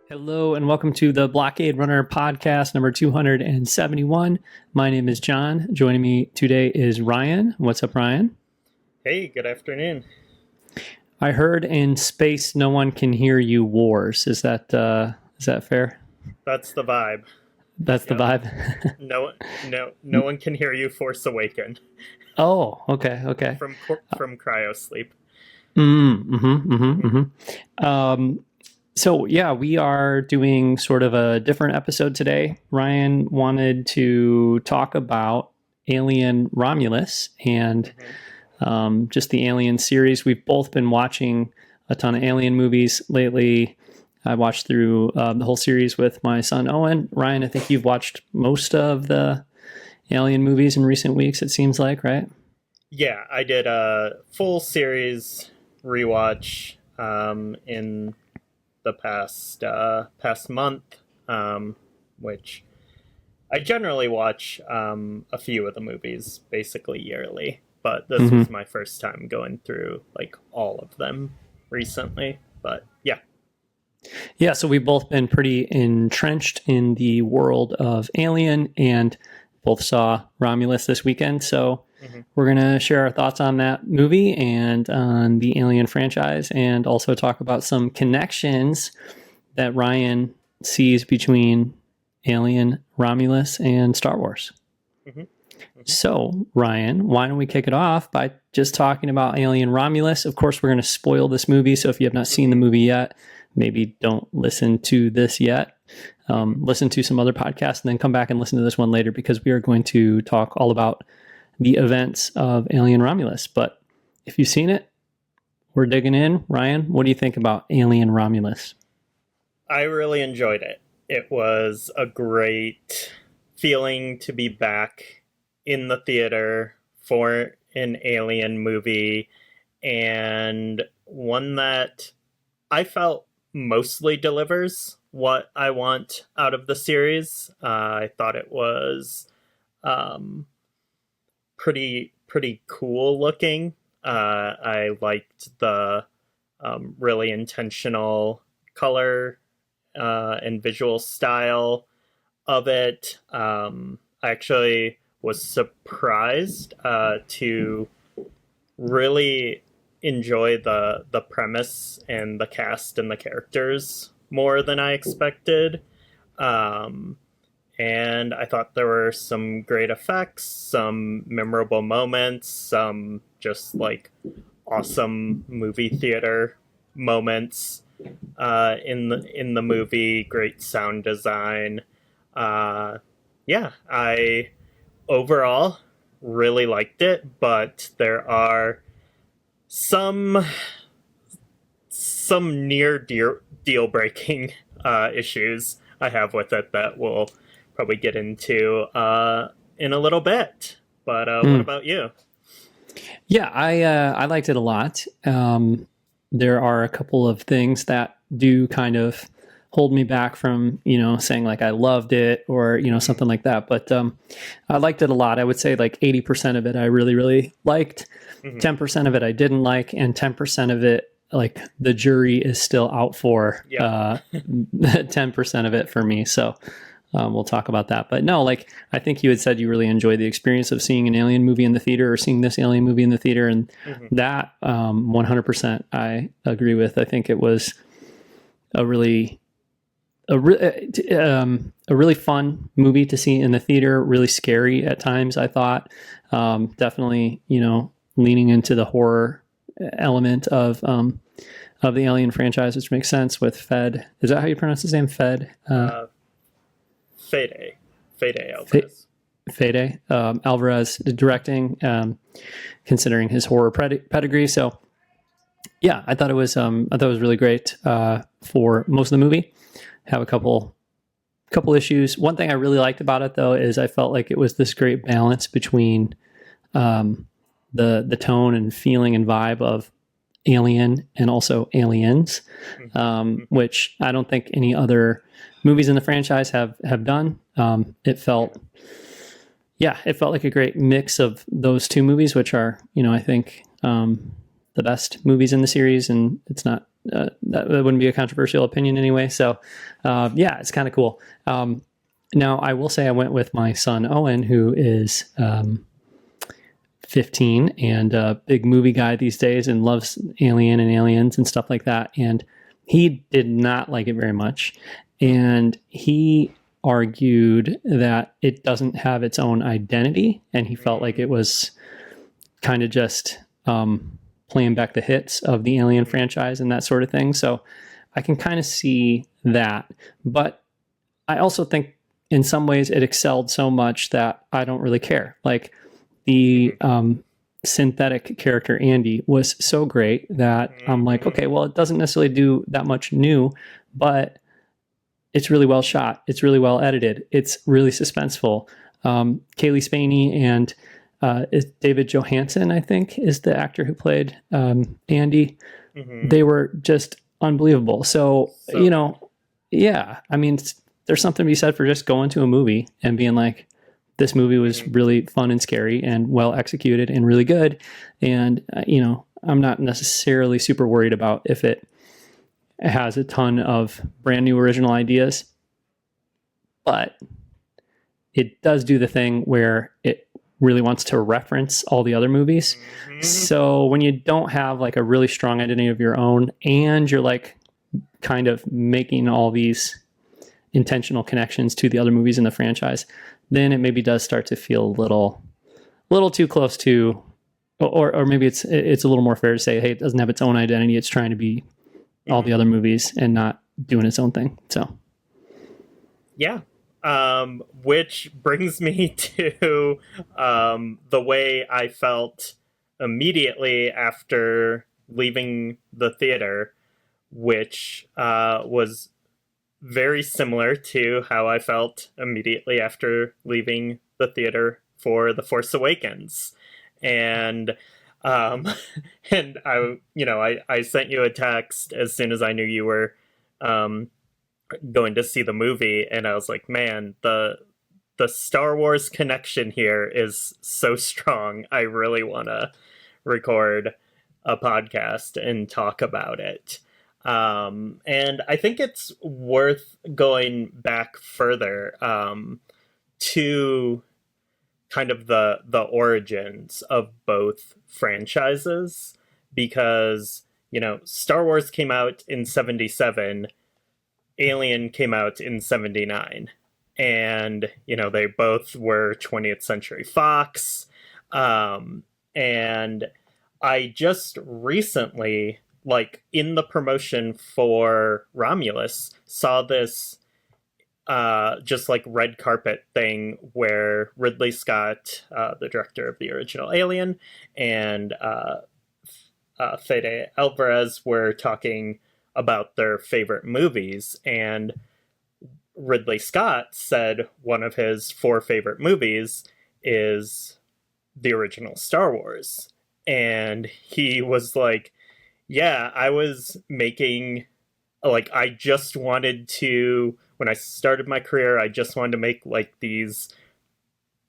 Hello and welcome to the Blockade Runner podcast number 271. My name is John. Joining me today is Ryan. What's up, Ryan? Hey, good afternoon. I heard in space no one can hear you wars. Is that fair? That's the vibe. That's the vibe. No one can hear you. Force Awaken. Oh, okay. From cryo sleep. So yeah, we are doing sort of a different episode today. Ryan wanted to talk about Alien Romulus and just the Alien series. We've both been watching a ton of Alien movies lately. I watched through the whole series with my son Owen. Ryan, I think you've watched most of the Alien movies in recent weeks, it seems like, right? Yeah, I did a full series rewatch in the past month, which I generally watch a few of the movies basically yearly, but this was my first time going through like all of them recently. But yeah, so we've both been pretty entrenched in the world of Alien and both saw Romulus this weekend, so we're going to share our thoughts on that movie and on the Alien franchise, and also talk about some connections that Ryan sees between Alien, Romulus, and Star Wars. So, Ryan, why don't we kick it off by just talking about Alien Romulus? Of course, we're going to spoil this movie, so if you have not seen the movie yet, maybe don't listen to this yet. Listen to some other podcasts and then come back and listen to this one later, because we are going to talk all about the events of Alien Romulus. But if you've seen it, we're digging in. Ryan, what do you think about Alien Romulus? I really enjoyed it. It was a great feeling to be back in the theater for an Alien movie, and one that I felt mostly delivers what I want out of the series. I thought it was pretty cool looking. I liked the really intentional color and visual style of it. I actually was surprised to really enjoy the premise and the cast and the characters more than I expected. And I thought there were some great effects, some memorable moments, some just like awesome movie theater moments in the movie. Great sound design. I overall really liked it, but there are some near deal breaking issues I have with it that we'll probably get into in a little bit. But what about you? Yeah, I liked it a lot. There are a couple of things that do kind of hold me back from, saying like I loved it or, something like that. But I liked it a lot. I would say like 80% of it I really, really liked. 10% of it I didn't like, and 10% of it, like, the jury is still out for 10% of it for me. So we'll talk about that. But no, like, I think you had said you really enjoyed the experience of seeing an Alien movie in the theater, or seeing this Alien movie in the theater. And that 100% I agree with. I think it was a really fun movie to see in the theater, really scary at times, I thought. Definitely, leaning into the horror element of the Alien franchise, which makes sense with Fede. Is that how you pronounce his name? Fede? Fede Alvarez. Fede Alvarez directing, considering his horror pedigree. So yeah, I thought it was really great for most of the movie. Have a couple issues. One thing I really liked about it, though, is I felt like it was this great balance between the tone and feeling and vibe of Alien and also Aliens, which I don't think any other movies in the franchise have done. It felt like a great mix of those two movies, which are, I think, the best movies in the series. And it's not that wouldn't be a controversial opinion anyway. So, yeah, it's kind of cool. Now, I will say I went with my son Owen, who is 15 and a big movie guy these days and loves Alien and Aliens and stuff like that. And he did not like it very much. And he argued that it doesn't have its own identity. And he felt like it was kind of just playing back the hits of the Alien franchise and that sort of thing. So I can kind of see that. But I also think in some ways it excelled so much that I don't really care. Like the synthetic character Andy was so great that I'm like, okay, well, it doesn't necessarily do that much new, but it's really well shot. It's really well edited. It's really suspenseful. Kaylee Spaney and David Johansen, I think, is the actor who played Andy. They were just unbelievable. So, you know, yeah, I mean, there's something to be said for just going to a movie and being like, this movie was really fun and scary and well executed and really good. And, you know, I'm not necessarily super worried about if it has a ton of brand new original ideas, but it does do the thing where it really wants to reference all the other movies. So when you don't have like a really strong identity of your own and you're like kind of making all these intentional connections to the other movies in the franchise, then it maybe does start to feel a little too close to, or maybe it's a little more fair to say, hey, it doesn't have its own identity. It's trying to be all the other movies and not doing its own thing. So, yeah. Which brings me to the way I felt immediately after leaving the theater, which was very similar to how I felt immediately after leaving the theater for The Force Awakens. And and I sent you a text as soon as I knew you were going to see the movie, and I was like, man, the Star Wars connection here is so strong. I really want to record a podcast and talk about it. And I think it's worth going back further to kind of the origins of both franchises, because, you know, Star Wars came out in 1977, Alien came out in 1979, and, you know, they both were 20th Century Fox. And I just recently, like in the promotion for Romulus, saw this just like red carpet thing where Ridley Scott, the director of the original Alien, and Fede Alvarez were talking about their favorite movies, and Ridley Scott said one of his 4 favorite movies is the original Star Wars. And he was like, yeah, I was making, like, I just wanted to, when I started my career, I just wanted to make like these,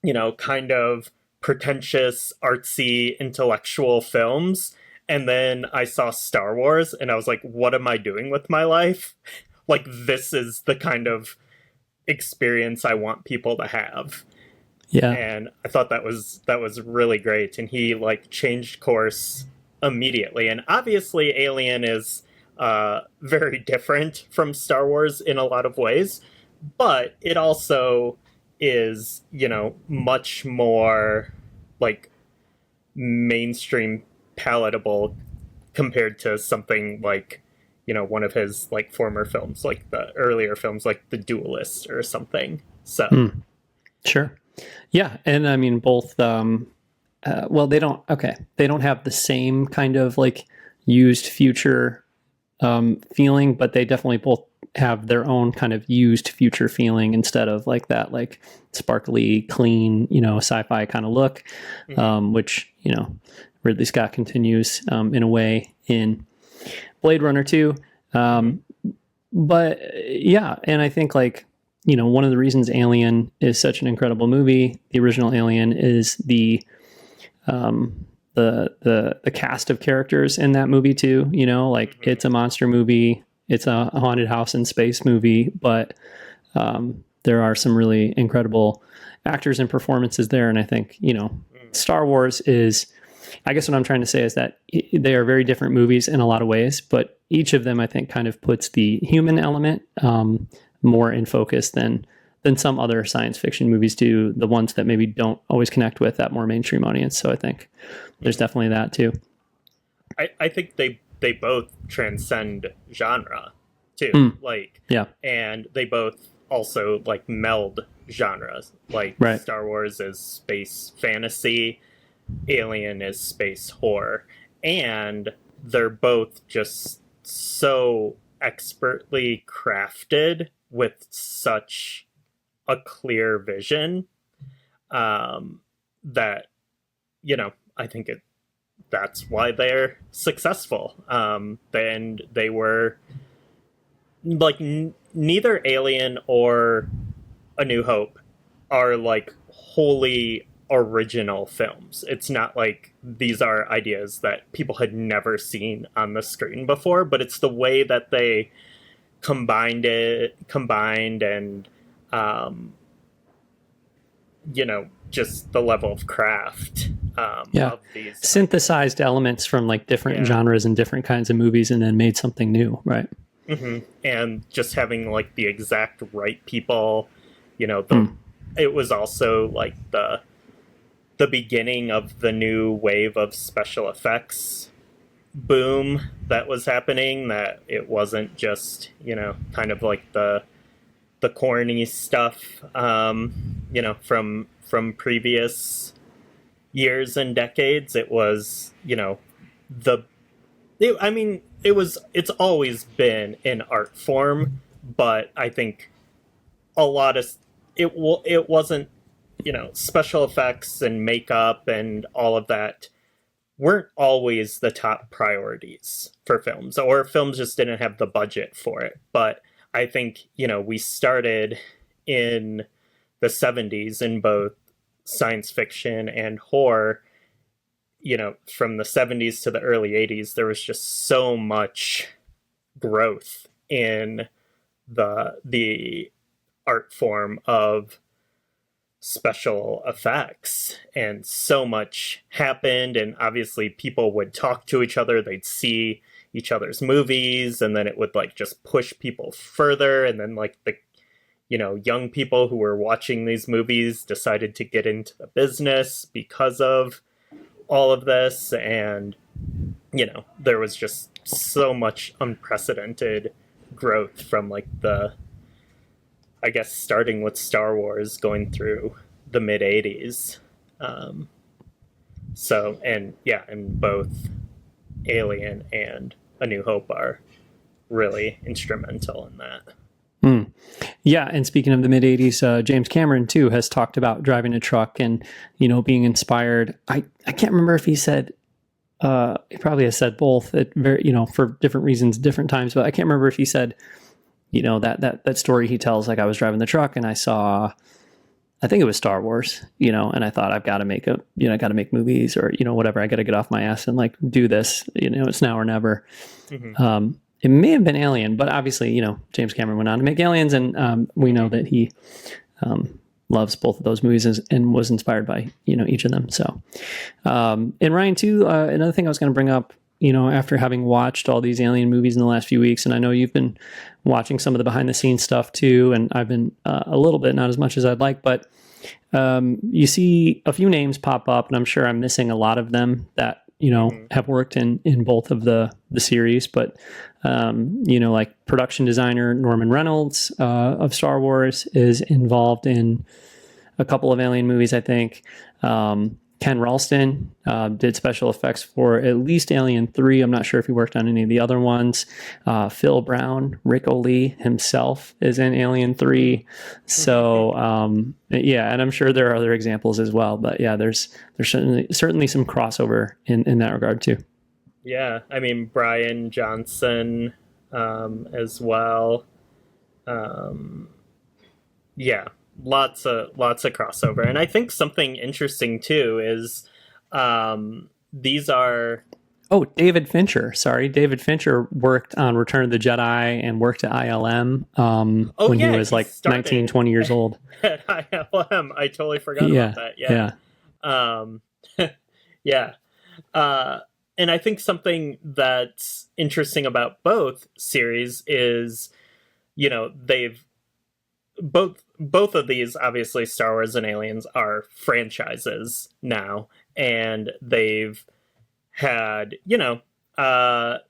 you know, kind of pretentious, artsy, intellectual films. And then I saw Star Wars and I was like, what am I doing with my life? Like, this is the kind of experience I want people to have. yeah. And I thought that was really great. And he like changed course immediately. And obviously Alien is very different from Star Wars in a lot of ways, but it also is, you know, much more like mainstream palatable compared to something like, you know, one of his like former films, like the earlier films like The Duelist or something. So Sure. Yeah. And I mean, both, well, they don't have the same kind of like used future feeling, but they definitely both have their own kind of used future feeling instead of like that, like sparkly, clean, you know, sci-fi kind of look, which, you know, Ridley Scott continues in a way in Blade Runner 2. But yeah, and I think like, you know, one of the reasons Alien is such an incredible movie, the original Alien, is the the cast of characters in that movie too. You know, like it's a monster movie, it's a haunted house in space movie, but there are some really incredible actors and performances there. And I think, you know, Star Wars is, I guess what I'm trying to say is that they are very different movies in a lot of ways, but each of them I think kind of puts the human element more in focus than some other science fiction movies do, the ones that maybe don't always connect with that more mainstream audience. So I think there's definitely that too. I think they both transcend genre too. Like, yeah. And they both also like meld genres. Like right. Star Wars is space fantasy, Alien is space horror. And they're both just so expertly crafted with such a clear vision that, you know, I think that's why they're successful. And they were like neither Alien or A New Hope are like wholly original films. It's not like these are ideas that people had never seen on the screen before, but it's the way that they combined and you know, just the level of craft of these synthesized elements from like different genres and different kinds of movies and then made something new, right? And just having like the exact right people, you know, it was also like the beginning of the new wave of special effects boom that was happening, that it wasn't just, you know, kind of like the corny stuff, you know, from previous years and decades. It was, you know, it's always been an art form, but I think a lot of it wasn't, you know, special effects and makeup and all of that weren't always the top priorities for films, or films just didn't have the budget for it. But I think, you know, we started in the 70s in both science fiction and horror. You know, from the 70s to the early 80s, there was just so much growth in the art form of special effects, and so much happened, and obviously people would talk to each other, they'd see each other's movies, and then it would like just push people further, and then like the, you know, young people who were watching these movies decided to get into the business because of all of this. And, you know, there was just so much unprecedented growth from like I guess starting with Star Wars going through the mid 80s. And both Alien and A New Hope are really instrumental in that. Yeah, and speaking of the mid 80s, James Cameron too has talked about driving a truck and, you know, being inspired. I can't remember if he said, he probably has said both at very, you know, for different reasons, different times, but I can't remember if he said, you know, that story he tells, like I was driving the truck and I saw, I think it was Star Wars, you know, and I thought I've got to make I got to make movies, or, you know, whatever. I got to get off my ass and like do this, you know, it's now or never. It may have been Alien, but obviously, you know, James Cameron went on to make Aliens, and we know that he loves both of those movies and was inspired by, you know, each of them. So, and Ryan too, another thing I was going to bring up, you know, after having watched all these Alien movies in the last few weeks, and I know you've been watching some of the behind the scenes stuff too, and I've been a little bit, not as much as I'd like, but you see a few names pop up, and I'm sure I'm missing a lot of them that, you know, have worked in both of the series, but, you know, like production designer Norman Reynolds of Star Wars is involved in a couple of Alien movies, I think. Ken Ralston did special effects for at least Alien 3. I'm not sure if he worked on any of the other ones. Phil Brown, Rick O'Lee himself is in Alien 3. So, yeah, and I'm sure there are other examples as well. But yeah, there's certainly some crossover in that regard too. Yeah, I mean, Brian Johnson as well. Yeah. Lots of crossover. And I think something interesting too is these are... Oh, David Fincher. Sorry. David Fincher worked on Return of the Jedi and worked at ILM when he was like 19, 20 years old. At ILM. I totally forgot Yeah. about that. Yeah. Yeah. And I think something that's interesting about both series is, they've both of these, obviously Star Wars and Aliens, are franchises now, and they've had, high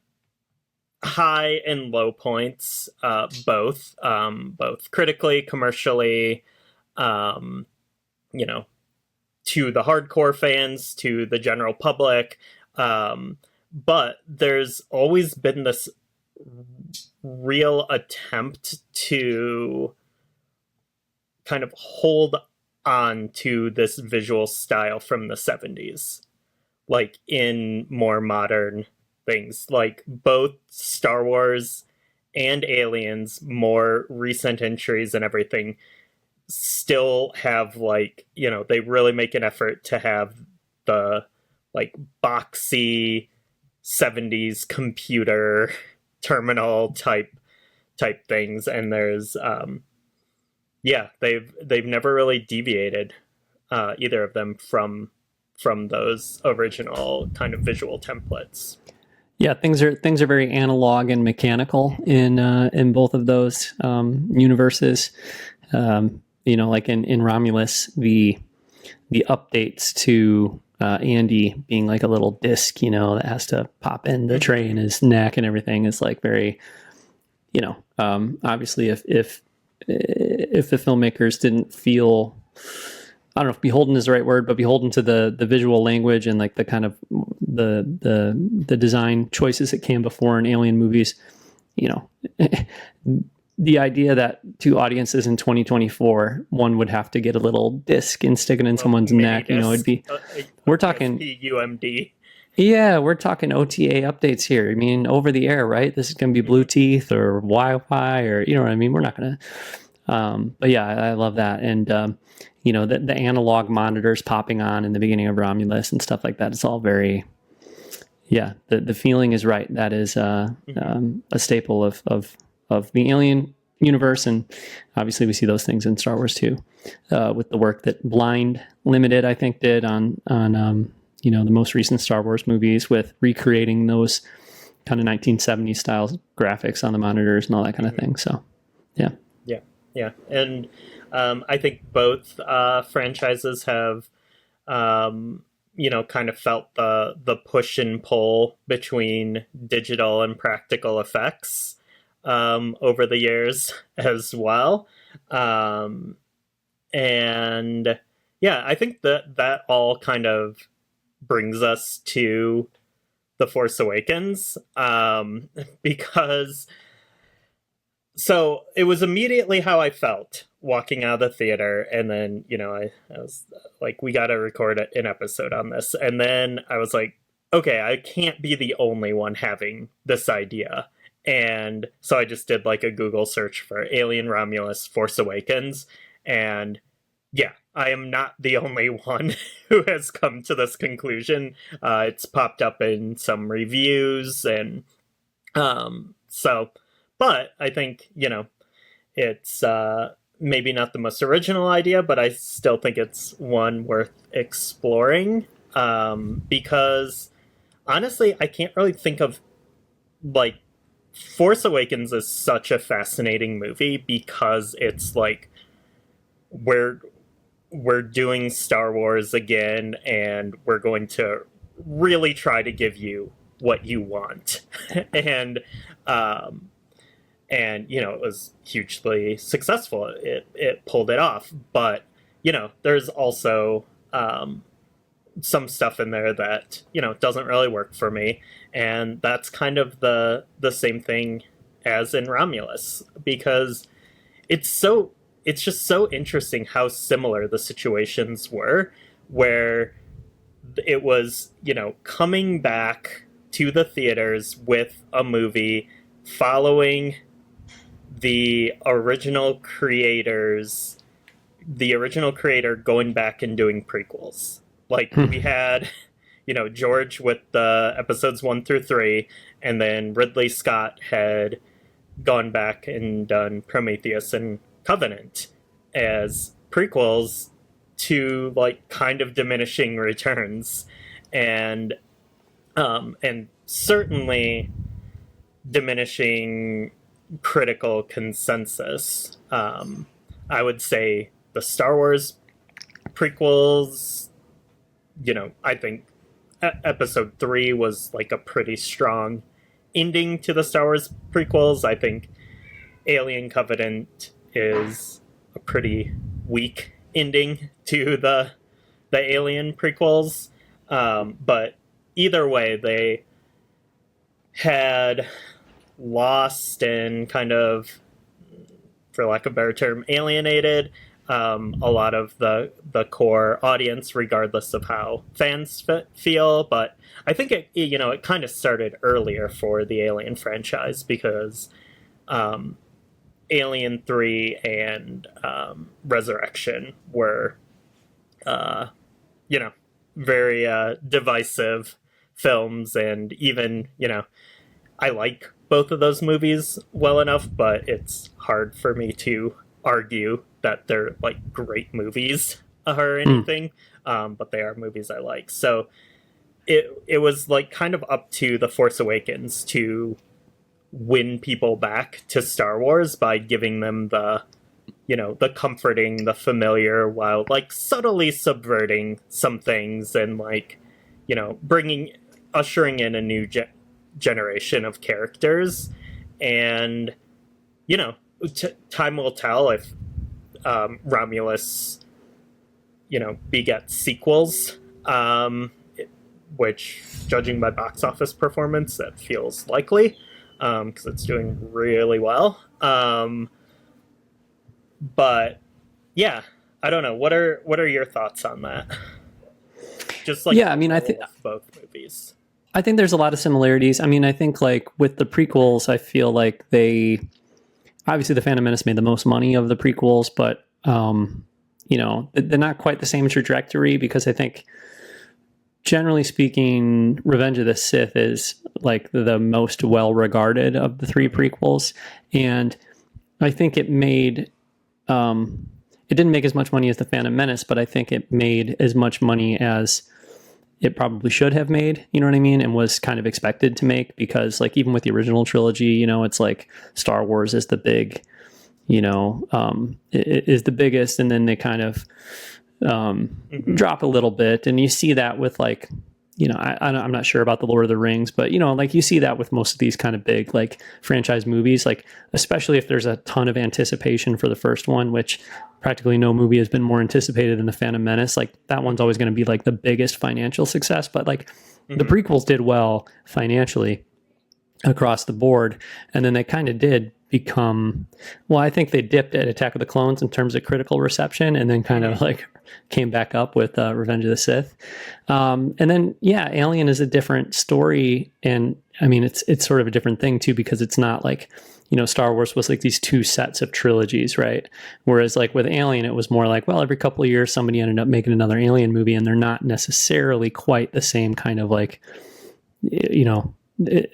and low points, both critically, commercially, to the hardcore fans, to the general public. But there's always been this real attempt to kind of hold on to this visual style from the 70s, like in more modern things, like both Star Wars and Aliens, more recent entries and everything, still have they really make an effort to have the boxy 70s computer terminal type things, and there's they've never really deviated, either of them, from those original kind of visual templates. Yeah, things are very analog and mechanical in both of those universes. Like in Romulus, the updates to Andy being like a little disc, that has to pop in the tray in his neck and everything is like very, obviously if the filmmakers didn't feel, I don't know if beholden is the right word, but beholden to the visual language and like the kind of the design choices that came before in Alien movies, the idea that two audiences in 2024, one would have to get a little disc and stick it in someone's neck, it'd be, we're talking UMD. Yeah, we're talking OTA updates here. I mean, over the air, right? This is going to be Bluetooth or Wi-Fi, or you know what I mean. We're not going to. But yeah, I love that, and the analog monitors popping on in the beginning of Romulus and stuff like that. It's all very, The feeling is right. That is a staple of the Alien universe, and obviously we see those things in Star Wars too, with the work that Blind Limited, I think, did on the most recent Star Wars movies, with recreating those kind of 1970s style graphics on the monitors and all that kind of thing. So, yeah. And I think both franchises have, kind of felt the push and pull between digital and practical effects over the years as well. And I think that all kind of brings us to The Force Awakens, because so it was immediately how I felt walking out of the theater, and then I was like, we got to record an episode on this, and then I was like, okay, I can't be the only one having this idea, and so I just did like a Google search for Alien Romulus Force Awakens, and I am not the only one who has come to this conclusion. It's popped up in some reviews, and but I think, it's maybe not the most original idea, but I still think it's one worth exploring, because honestly, I can't really think of, Force Awakens is such a fascinating movie because it's like, we're doing Star Wars again, and we're going to really try to give you what you want. and it was hugely successful. It pulled it off. But, there's also some stuff in there that, doesn't really work for me. And that's kind of the same thing as in Romulus, because it's just so interesting how similar the situations were, where it was, coming back to the theaters with a movie following the original creator going back and doing prequels. Like, we had George with the episodes 1 through 3, and then Ridley Scott had gone back and done Prometheus and Covenant as prequels to like kind of diminishing returns, and certainly diminishing critical consensus. I would say the Star Wars prequels, I think episode 3 was like a pretty strong ending to the Star Wars prequels. I think Alien Covenant is a pretty weak ending to the Alien prequels. But either way, they had lost and kind of, for lack of a better term, alienated a lot of the core audience, regardless of how fans feel. But I think it kind of started earlier for the Alien franchise, because Alien 3 and Resurrection were, very divisive films. And even, I like both of those movies well enough, but it's hard for me to argue that they're like great movies or anything. But they are movies I like. So it was like kind of up to The Force Awakens to win people back to Star Wars by giving them the comforting, the familiar, while like subtly subverting some things, and like, ushering in a new generation of characters. And, time will tell if Romulus, begets sequels, which, judging by box office performance, that feels likely, because it's doing really well. But yeah, I don't know. What are your thoughts on that? Just like, yeah, I mean, I think both movies. I think there's a lot of similarities. I mean, I think like with the prequels, I feel like obviously the Phantom Menace made the most money of the prequels, but they're not quite the same trajectory, because I think, generally speaking, Revenge of the Sith is like the most well regarded of the 3 prequels, and I think it didn't make as much money as the Phantom Menace, but I think it made as much money as it probably should have made, you know what I mean? And was kind of expected to make, because like even with the original trilogy, it's like Star Wars is the big, is the biggest, and then they kind of drop a little bit. And you see that with like, I'm not sure about the Lord of the Rings, but like you see that with most of these kind of big like franchise movies, like especially if there's a ton of anticipation for the first one, which practically no movie has been more anticipated than the Phantom Menace. Like that one's always going to be like the biggest financial success, but like the prequels did well financially across the board. And then they kind of did become, I think they dipped at Attack of the Clones in terms of critical reception, and then kind of like came back up with Revenge of the Sith. And then, yeah, Alien is a different story. And I mean, it's sort of a different thing too, because it's not like, Star Wars was like these 2 sets of trilogies, right? Whereas like with Alien, it was more like, well, every couple of years somebody ended up making another Alien movie, and they're not necessarily quite the same kind of like, the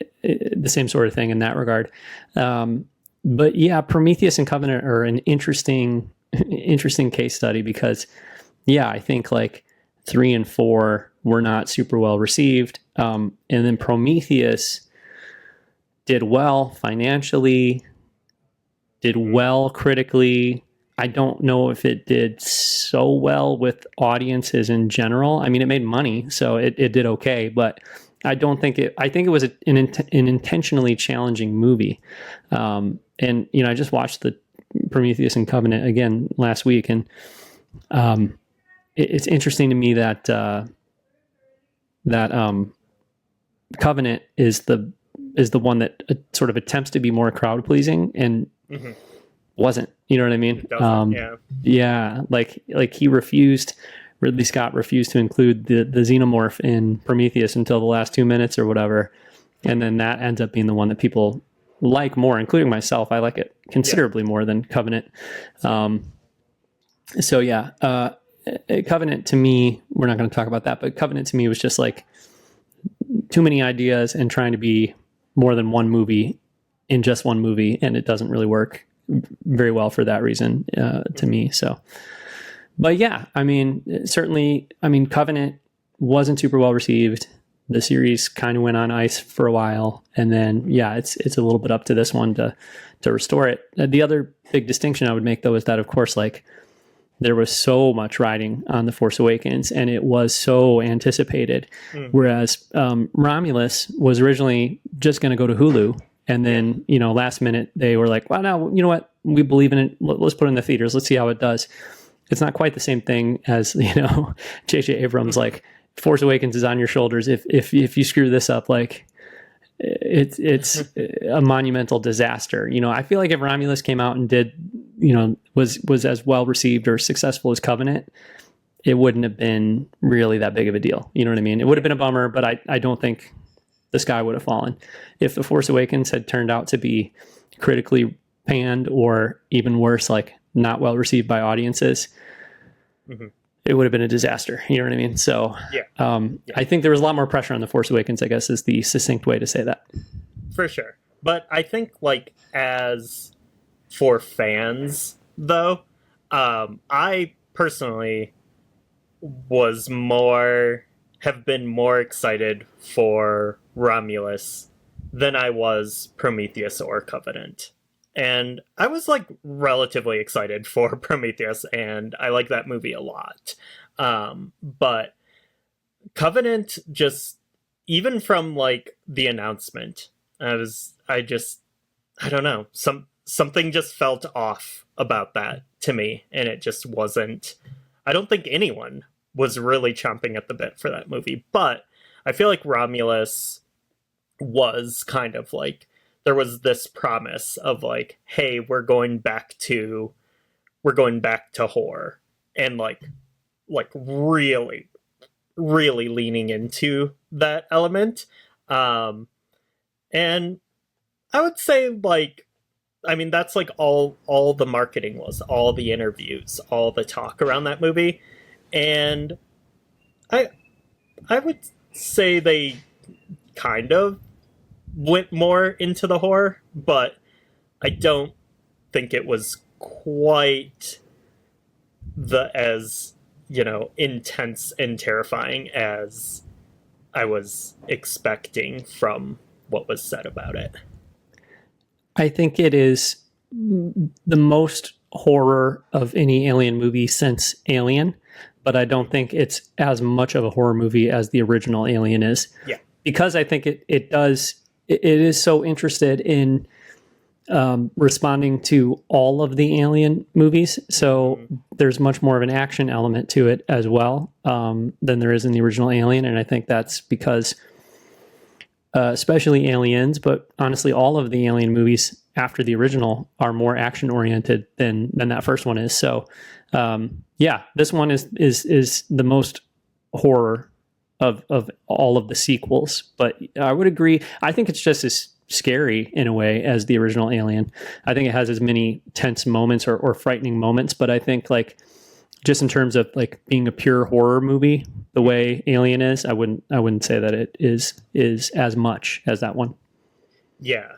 same sort of thing in that regard. But yeah, Prometheus and Covenant are an interesting case study, because yeah, I think like 3 and 4 were not super well received. And then Prometheus did well financially, did well critically. I don't know if it did so well with audiences in general. I mean, it made money, so it did okay, but I don't think I think it was an intentionally challenging movie. And, I just watched the Prometheus and Covenant again last week, and it's interesting to me that Covenant is the one that sort of attempts to be more crowd pleasing, and wasn't. You know what I mean? Yeah. Like Ridley Scott refused to include the xenomorph in Prometheus until the last 2 minutes or whatever, and then that ends up being the one that people like more, including myself. I like it considerably more than Covenant. So yeah, Covenant to me, we're not going to talk about that, but Covenant to me was just like, too many ideas and trying to be more than one movie in just one movie, and it doesn't really work very well for that reason to me. So, but yeah, I mean, certainly, I mean, Covenant wasn't super well received. The series kind of went on ice for a while, and then yeah, it's a little bit up to this one to restore it. The other big distinction I would make, though, is that, of course, like, there was so much riding on The Force Awakens, and it was so anticipated. Whereas Romulus was originally just going to go to Hulu, and then, you know, last minute they were like, well, no, you know what? We believe in it. Let's put it in the theaters. Let's see how it does. It's not quite the same thing as, you know, J.J. Abrams, like, Force Awakens is on your shoulders. If you screw this up, like, it's a monumental disaster. You know, I feel like if Romulus came out and did, you know, was as well received or successful as Covenant, it wouldn't have been really that big of a deal. You know what I mean? It would have been a bummer, but I don't think the sky would have fallen. If The Force Awakens had turned out to be critically panned, or even worse, like, not well received by audiences, it would have been a disaster. You know what I mean? So I think there was a lot more pressure on The Force Awakens, I guess, is the succinct way to say that. For sure. But I think, like, as for fans, though, I personally have been more excited for Romulus than I was Prometheus or Covenant. And I was, like, relatively excited for Prometheus, and I like that movie a lot. But Covenant, just, even from, like, the announcement, I don't know, something just felt off about that to me, and it just wasn't, I don't think anyone was really chomping at the bit for that movie. But I feel like Romulus was kind of like, there was this promise of, like, hey, we're going back to horror, and like really, really leaning into that element. And I would say, like, I mean, that's like all the marketing was, all the interviews, all the talk around that movie. And I would say they kind of went more into the horror, but I don't think it was quite as, you know, intense and terrifying as I was expecting from what was said about it. I think it is the most horror of any Alien movie since Alien, but I don't think it's as much of a horror movie as the original Alien is. Yeah. Because I think it is so interested in responding to all of the Alien movies. So there's much more of an action element to it as well than there is in the original Alien. And I think that's because especially Aliens, but honestly, all of the Alien movies after the original are more action oriented than that first one is. So yeah, this one is the most horror of all of the sequels, but I would agree. I think it's just as scary in a way as the original Alien. I think it has as many tense moments or frightening moments, but I think, like, just in terms of, like, being a pure horror movie, the way Alien is, I wouldn't say that it is as much as that one. Yeah,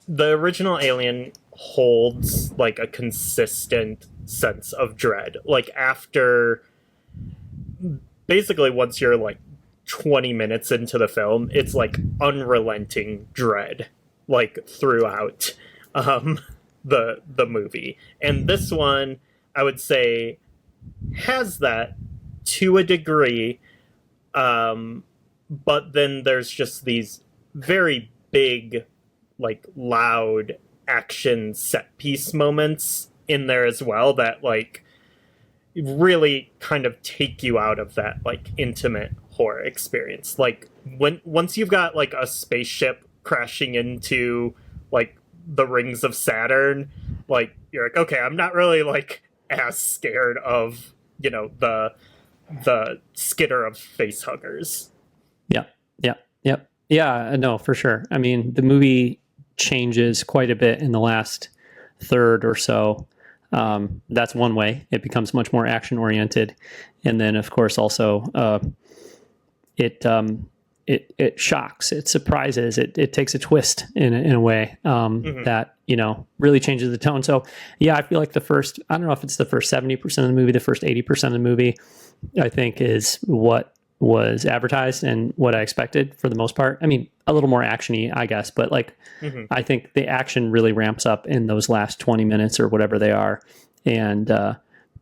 the original Alien holds, like, a consistent sense of dread. Like, after, basically, once you're, like, 20 minutes into the film, it's, like, unrelenting dread, like, throughout the movie. And this one, I would say, has that to a degree, but then there's just these very big, like, loud action set piece moments in there as well that, like, really kind of take you out of that, like, intimate horror experience. Like, once you've got, like, a spaceship crashing into, like, the rings of Saturn, like, you're like, okay, I'm not really, like, as scared of, you know, the skitter of face huggers. Yeah, no, for sure. I mean, the movie changes quite a bit in the last third or so. That's one way. It becomes much more action oriented. And then, of course, also it shocks, it surprises, it takes a twist in a way that, really changes the tone. So yeah, I feel like I don't know if it's the first 70% of the movie, the first 80% of the movie, I think is what was advertised and what I expected for the most part. I mean, a little more actiony, I guess, but I think the action really ramps up in those last 20 minutes or whatever they are. And,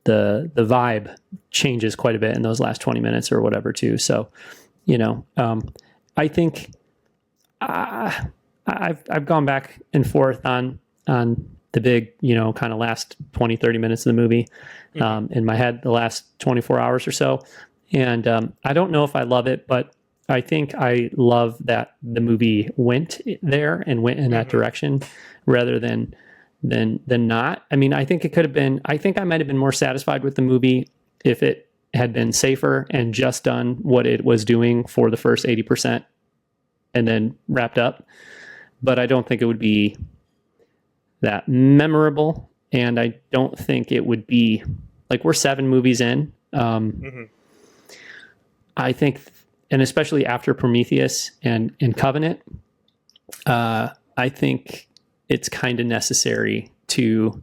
the vibe changes quite a bit in those last 20 minutes or whatever too. So, I think I've gone back and forth on the big, kind of last 20, 30 minutes of the movie in my head, the last 24 hours or so. And I don't know if I love it, but I think I love that the movie went there and went in that direction rather than not. I mean, I think I might have been more satisfied with the movie if it had been safer and just done what it was doing for the first 80% and then wrapped up. But I don't think it would be that memorable. And I don't think it would be we're 7 movies in. I think, and especially after Prometheus and Covenant, I think it's kind of necessary to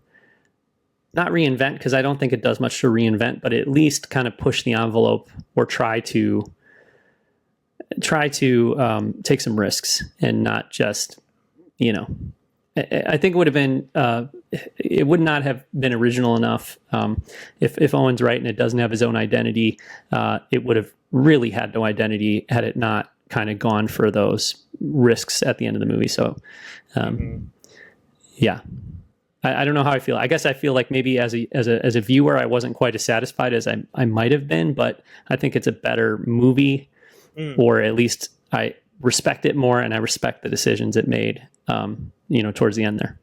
not reinvent, because I don't think it does much to reinvent, but at least kind of push the envelope or try to take some risks and not just, I think it would have been, it would not have been original enough. If Owen's right and it doesn't have his own identity, it would have really had no identity had it not kind of gone for those risks at the end of the movie. So, yeah, I don't know how I feel. I guess I feel like maybe as a viewer, I wasn't quite as satisfied as I might have been, but I think it's a better movie, or at least I respect it more, and I respect the decisions it made, towards the end there.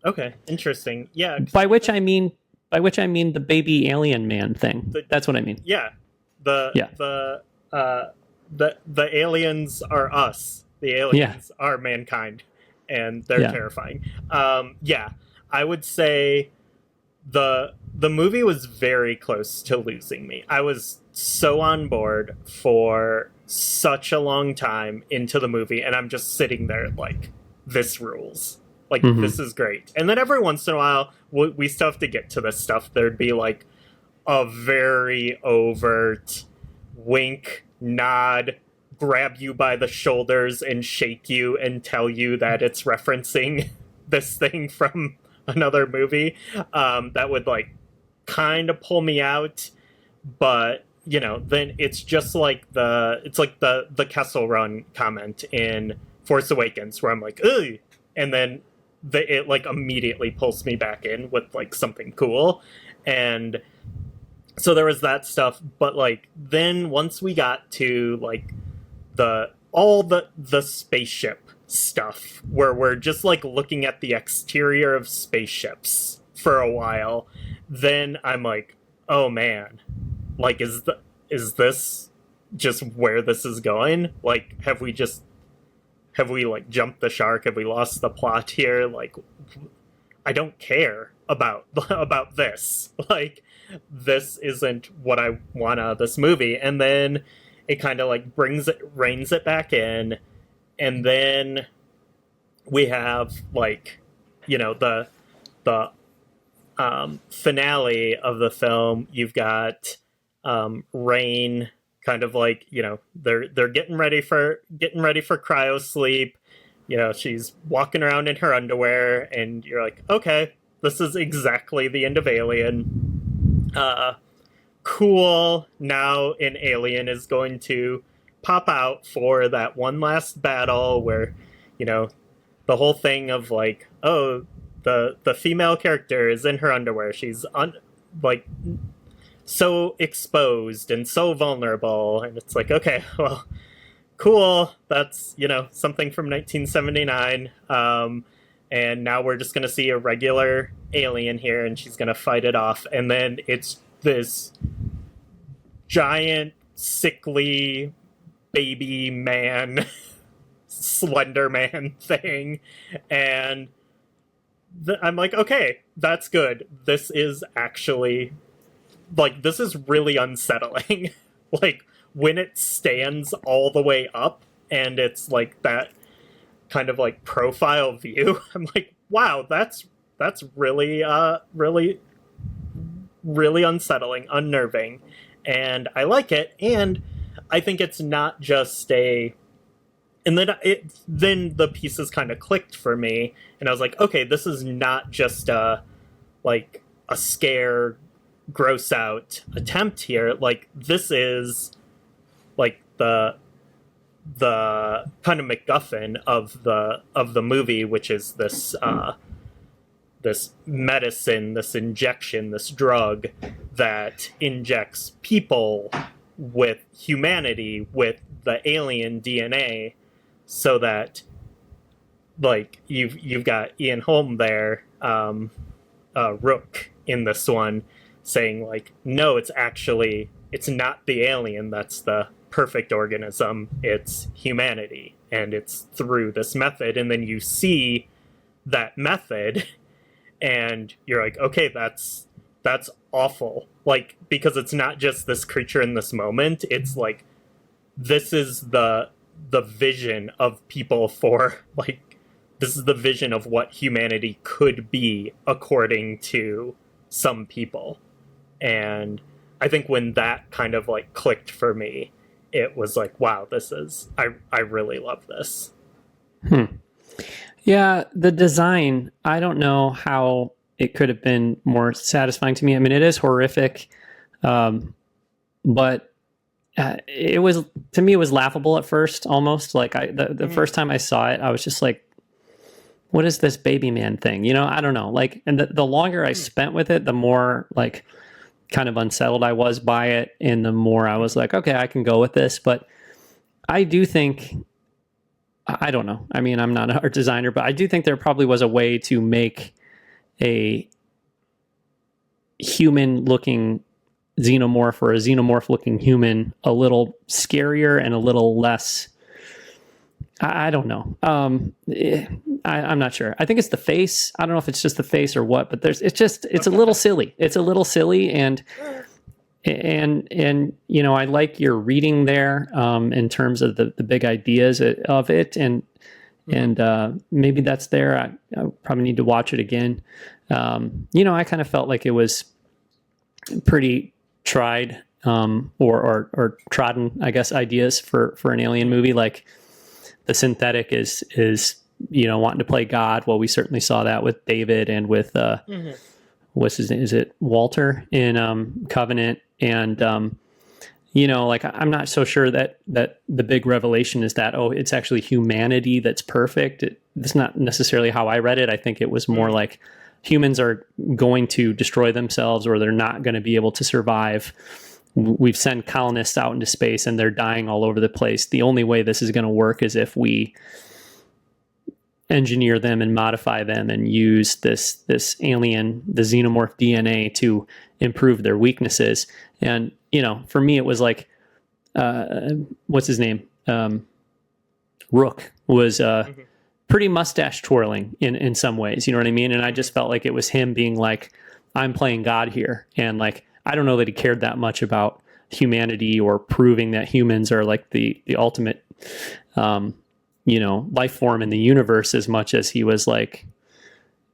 Okay, interesting. Yeah. By which I mean the baby alien man thing. That's what I mean. Yeah. The aliens are us. The aliens are mankind, and they're terrifying. Yeah, I would say the movie was very close to losing me. I was so on board for such a long time into the movie, and I'm just sitting there like, this rules. Like, this is great. And then every once in a while, we still have to get to this stuff. There'd be like a very overt wink, nod, grab you by the shoulders and shake you and tell you that it's referencing this thing from another movie, that would kind of pull me out. But then it's just the Kessel Run comment in Force Awakens, where I'm like, ugh, and then it immediately pulls me back in with something cool. And so there was that stuff, but then once we got to the spaceship stuff, where we're just looking at the exterior of spaceships for a while, then I'm like, oh man, is this just where this is going? Have we jumped the shark? Have we lost the plot here? I don't care about this. This isn't what I want out of this movie. And then it kind of reins it back in. And then we have the finale of the film. You've got Rain kind of they're getting ready for cryo sleep. She's walking around in her underwear, and you're like, okay, this is exactly the end of Alien. Cool. Now an alien is going to pop out for that one last battle where, the whole thing of the female character is in her underwear. She's so exposed and so vulnerable, and it's okay, well, cool, that's something from 1979, and now we're just gonna see a regular alien here, and she's gonna fight it off, and then it's this giant sickly baby man Slender Man thing, and I'm like, okay, that's good. This is actually this is really unsettling. when it stands all the way up and it's like that kind of like profile view, I'm like, wow, that's really really unsettling, unnerving, and I like it. And I think it's not just a, and then the pieces kind of clicked for me, and I was like, okay, this is not just a scare, gross out attempt here. Like, this is like the kind of MacGuffin of the movie, which is this this medicine, this injection, this drug that injects people with humanity, with the alien DNA, so that, like, you've got Ian Holm there, Rook in this one, saying like, no, it's not the alien that's the perfect organism, it's humanity, and it's through this method. And then you see that method and you're like, okay, that's awful. Like, because it's not just this creature in this moment, it's like, this is the vision of people for, like, this is the vision of what humanity could be according to some people. And I think when that kind of like clicked for me, it was like, wow, I really love this. Yeah, the design, I don't know how it could have been more satisfying to me. I mean, it is horrific, but it was, to me, it was laughable at first, almost. Like, the first time I saw it, I was just like, what is this baby man thing? You know, I don't know. Like, and the longer I spent with it, the more, like, kind of unsettled I was by it, and the more I was like, okay, I can go with this. But I do think, I don't know, I mean, I'm not an art designer, but I do think there probably was a way to make a human looking xenomorph, or a xenomorph looking human, a little scarier and a little less, I don't know. I'm not sure. I think it's the face. I don't know if it's just the face or what, but it's a little silly. It's a little silly. And you know, I like your reading there, in terms of the big ideas of it. And maybe that's there. I probably need to watch it again. You know, I kind of felt like it was pretty tried, or trodden, I guess, ideas for an alien movie. Like, the synthetic is, you know, wanting to play God. Well, we certainly saw that with David and with, what's his name? Is it Walter in Covenant? And, you know, like, I'm not so sure that the big revelation is that, oh, it's actually humanity that's perfect. It's not necessarily how I read it. I think it was more like humans are going to destroy themselves, or they're not going to be able to survive. We've sent colonists out into space and they're dying all over the place. The only way this is going to work is if we engineer them and modify them and use this alien, the xenomorph DNA, to improve their weaknesses. And, you know, for me, it was like, what's his name? Rook was pretty mustache twirling in some ways, you know what I mean? And I just felt like it was him being like, I'm playing God here. And like, I don't know that he cared that much about humanity or proving that humans are like the ultimate, you know, life form in the universe, as much as he was like,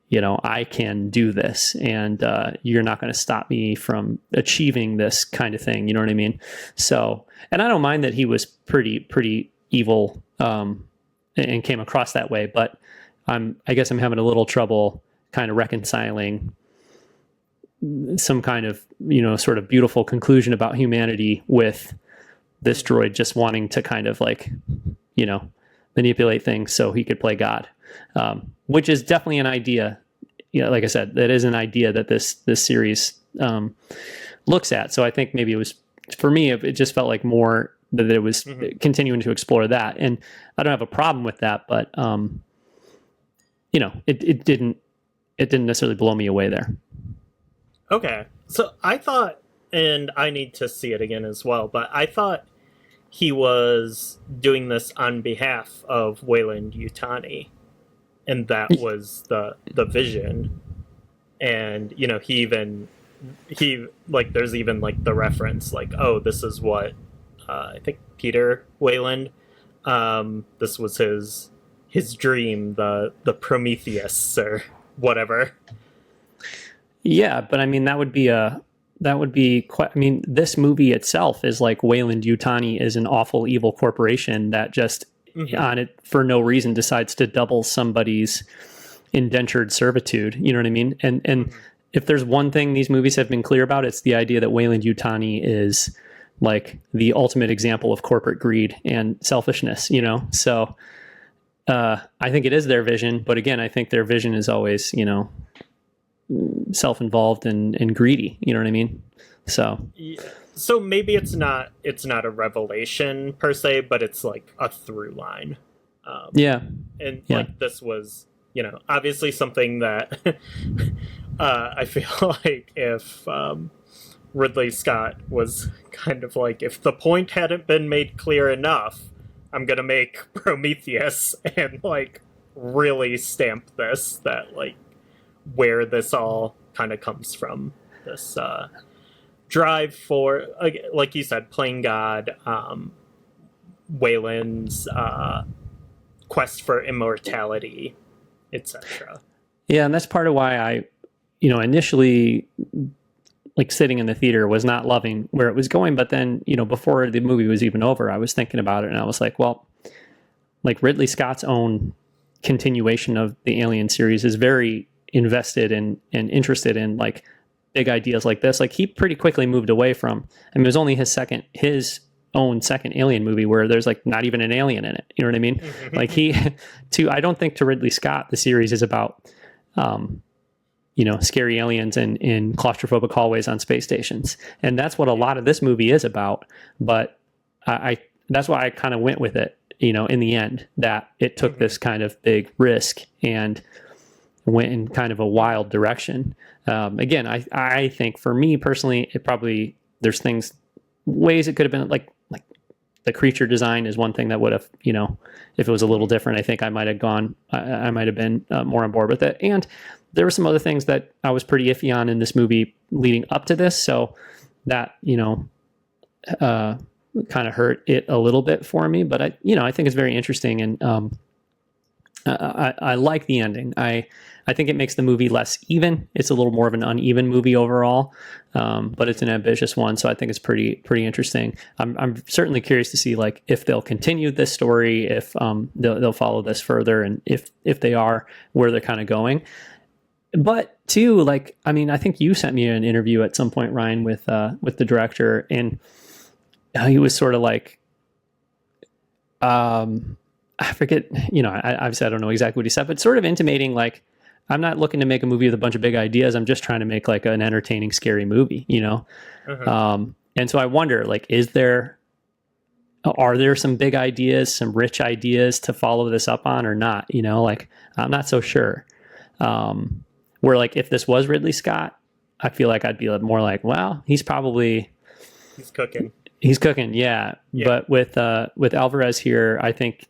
you know, I can do this, and you're not going to stop me from achieving this kind of thing. You know what I mean? So, and I don't mind that he was pretty evil, and came across that way, but I guess I'm having a little trouble kind of reconciling some kind of, you know, sort of beautiful conclusion about humanity with this droid just wanting to kind of like, you know, manipulate things so he could play God, which is definitely an idea. You know, like I said, that is an idea that this series looks at. So I think maybe it was, for me, it just felt like more that it was continuing to explore that. And I don't have a problem with that, but you know, it didn't necessarily blow me away there. Okay. So I thought, and I need to see it again as well, but I thought he was doing this on behalf of Wayland Yutani, and that was the vision. And, you know, he like, there's even like the reference, like, oh, this is what I think Peter Wayland. This was his dream, the Prometheus or whatever. Yeah, but I mean that would be quite. I mean, this movie itself is like Wayland Yutani is an awful, evil corporation that just on it for no reason decides to double somebody's indentured servitude. You know what I mean? And if there's one thing these movies have been clear about, it's the idea that Wayland Yutani is like the ultimate example of corporate greed and selfishness. You know, so I think it is their vision, but again, I think their vision is always, you know, self-involved and greedy. You know what I mean? So, Yeah. So maybe it's not a revelation per se, but it's like a through line. Yeah. And Yeah. like this was, you know, obviously something that I feel like if Ridley Scott was kind of like, if the point hadn't been made clear enough, I'm gonna make Prometheus and like really stamp this, that like where this all kind of comes from, this drive for, like you said, playing God, Wayland's quest for immortality, etc. Yeah, and that's part of why I, you know, initially like sitting in the theater was not loving where it was going, but then, you know, before the movie was even over, I was thinking about it and I was like, well, like Ridley Scott's own continuation of the Alien series is very invested in and interested in like big ideas like this. Like he pretty quickly moved away from, I mean, it was only his own second Alien movie where there's like not even an alien in it. You know what I mean? Like I don't think to Ridley Scott, the series is about, you know, scary aliens in claustrophobic hallways on space stations. And that's what a lot of this movie is about. But I that's why I kind of went with it, you know, in the end, that it took this kind of big risk and went in kind of a wild direction. Again, I think for me personally, it probably, there's ways it could have been like the creature design is one thing that would have, you know, if it was a little different, I think I might have I might have been more on board with it. And there were some other things that I was pretty iffy on in this movie leading up to this. So that, you know, kind of hurt it a little bit for me, but I think it's very interesting. And, I like the ending. I think it makes the movie less even. It's a little more of an uneven movie overall, but it's an ambitious one. So I think it's pretty interesting. I'm certainly curious to see like if they'll continue this story, if they'll follow this further, and if they are, where they're kind of going. But too, like, I mean, I think you sent me an interview at some point, Ryan, with the director, and he was sort of like, I forget, you know, obviously I don't know exactly what he said, but sort of intimating like, I'm not looking to make a movie with a bunch of big ideas. I'm just trying to make like an entertaining, scary movie, you know? And so I wonder, like, are there some big ideas, some rich ideas to follow this up on or not? You know, like, I'm not so sure. Where like, if this was Ridley Scott, I feel like I'd be more like, well, he's cooking. Yeah. But with Alvarez here, I think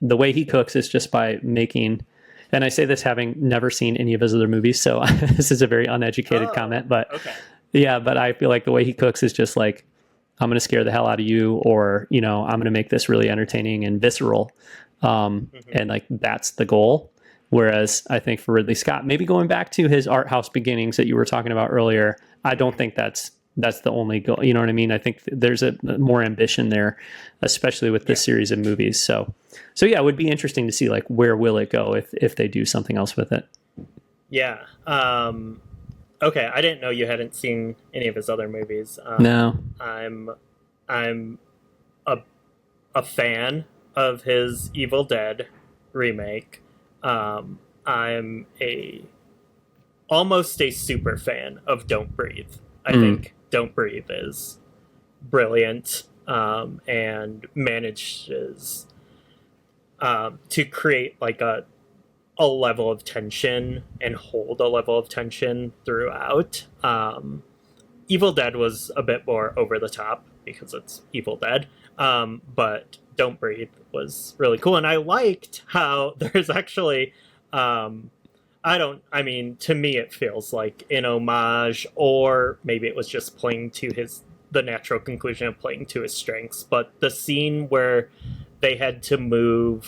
the way he cooks is just by making, and I say this having never seen any of his other movies, so this is a very uneducated comment, but okay. Yeah, but I feel like the way he cooks is just like, I'm going to scare the hell out of you, or, you know, I'm going to make this really entertaining and visceral. And like, that's the goal. Whereas I think for Ridley Scott, maybe going back to his art house beginnings that you were talking about earlier, I don't think that's the only goal. You know what I mean? I think there's a more ambition there, especially with this series of movies. So yeah, it would be interesting to see like, where will it go if they do something else with it? Yeah. Okay. I didn't know you hadn't seen any of his other movies. No. I'm a fan of his Evil Dead remake. I'm almost a super fan of Don't Breathe. I think Don't Breathe is brilliant, and manages to create like a level of tension and hold a level of tension throughout. Evil Dead was a bit more over the top because it's Evil Dead, but Don't Breathe was really cool, and I liked how there's actually to me it feels like an homage, or maybe it was just playing to his the natural conclusion of playing to his strengths. But the scene where they had to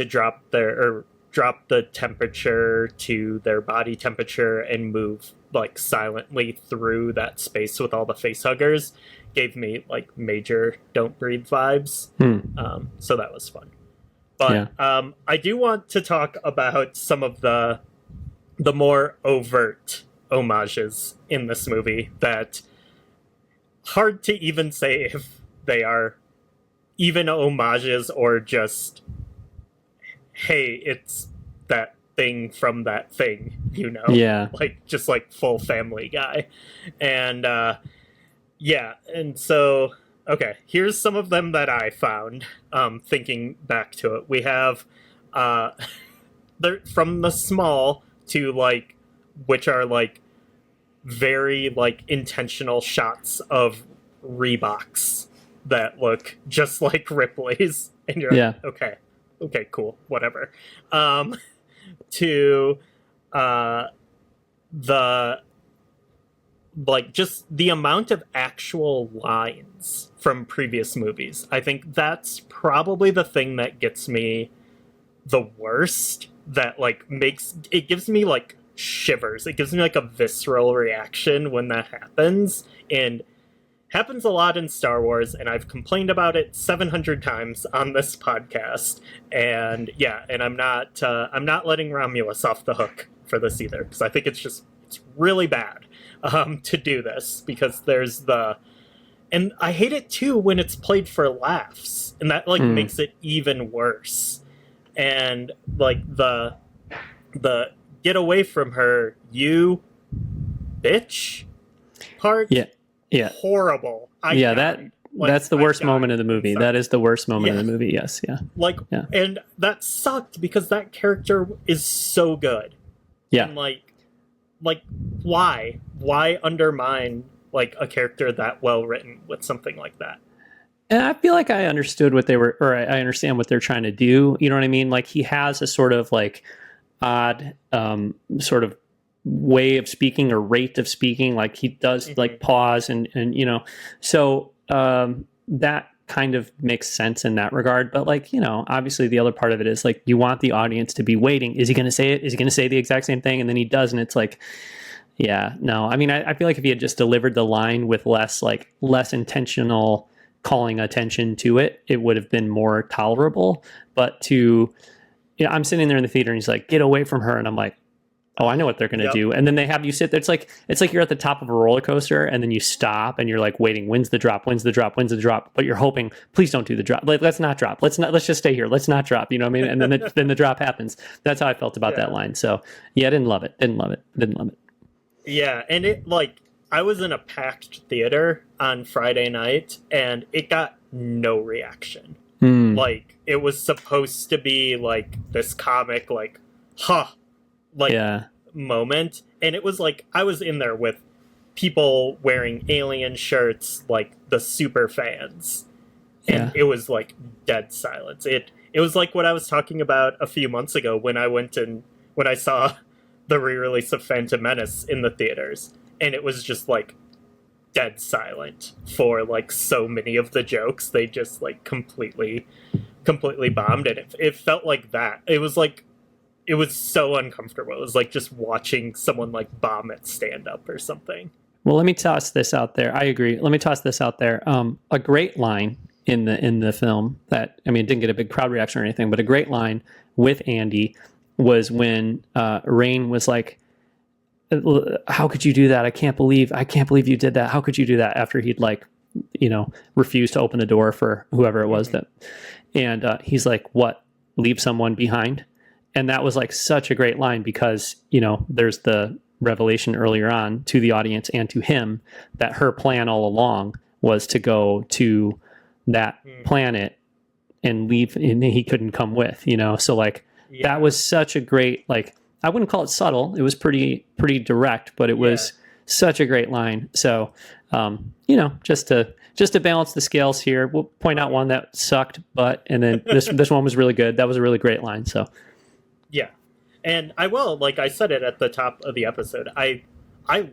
drop the temperature to their body temperature and move like silently through that space with all the facehuggers gave me like major Don't Breathe vibes. So that was fun. But I do want to talk about some of the more overt homages in this movie that hard to even say if they are even homages or just, hey, it's that thing from that thing, you know? Yeah. Like, just like full Family Guy. And, and so, okay, here's some of them that I found, thinking back to it. We have, they're from the small to, like, which are, like, very, like, intentional shots of Reeboks that look just like Ripley's. And you're like, okay, cool, whatever. To the, like, just the amount of actual lines from previous movies. I think that's probably the thing that gets me the worst, that, like, it gives me, like, shivers. It gives me, like, a visceral reaction when that happens, and happens a lot in Star Wars, and I've complained about it 700 times on this podcast. And and I'm not letting Romulus off the hook for this either, because I think it's really bad to do this, because and I hate it too when it's played for laughs, and that like makes it even worse. And like the get away from her, you bitch part. Yeah. Horrible. That's the worst moment of the movie. That is the worst moment of the movie. Yes. Yeah. And that sucked because that character is so good. Yeah. And like why undermine like a character that well written with something like that? And I feel like I understood what they were, or I understand what they're trying to do. You know what I mean? Like, he has a sort of like odd sort of way of speaking or rate of speaking. Like, he does like pause and you know, so that kind of makes sense in that regard. But like, you know, obviously the other part of it is like, you want the audience to be waiting. Is he going to say it? Is he going to say the exact same thing? And then he does, and it's like, yeah, no. I mean, I feel like if he had just delivered the line with less intentional calling attention to it, it would have been more tolerable. But I'm sitting there in the theater and he's like, get away from her. And I'm like, oh, I know what they're going to do. And then they have you sit there. It's like you're at the top of a roller coaster and then you stop and you're like waiting. When's the drop? But you're hoping, please don't do the drop. Like, let's not drop. Let's just stay here. Let's not drop. You know what I mean? And then the drop happens. That's how I felt about that line. So yeah, I didn't love it. Yeah. And it, like, I was in a packed theater on Friday night and it got no reaction. Like, it was supposed to be like this comic, like, moment. And it was like, I was in there with people wearing Alien shirts, like the super fans. And it was like dead silence. It was like what I was talking about a few months ago when I saw the re-release of Phantom Menace in the theaters. And it was just like dead silent for like so many of the jokes. They just like completely bombed it. It felt like that. It was so uncomfortable. It was like just watching someone like bomb at stand up or something. Well, let me toss this out there. I agree. Let me toss this out there. A great line in the film that, I mean, it didn't get a big crowd reaction or anything, but a great line with Andy was when Rain was like, how could you do that? I can't believe you did that. How could you do that? After he'd like, you know, refused to open the door for whoever it was and he's like, what? Leave someone behind? And that was like such a great line because, you know, there's the revelation earlier on to the audience and to him that her plan all along was to go to that planet and leave, and he couldn't come with, you know? So like, that was such a great, like, I wouldn't call it subtle. It was pretty direct, but it was such a great line. So, you know, just to balance the scales here, we'll point out one that sucked, and then this one was really good. That was a really great line. So, yeah, and I will, like I said it at the top of the episode, I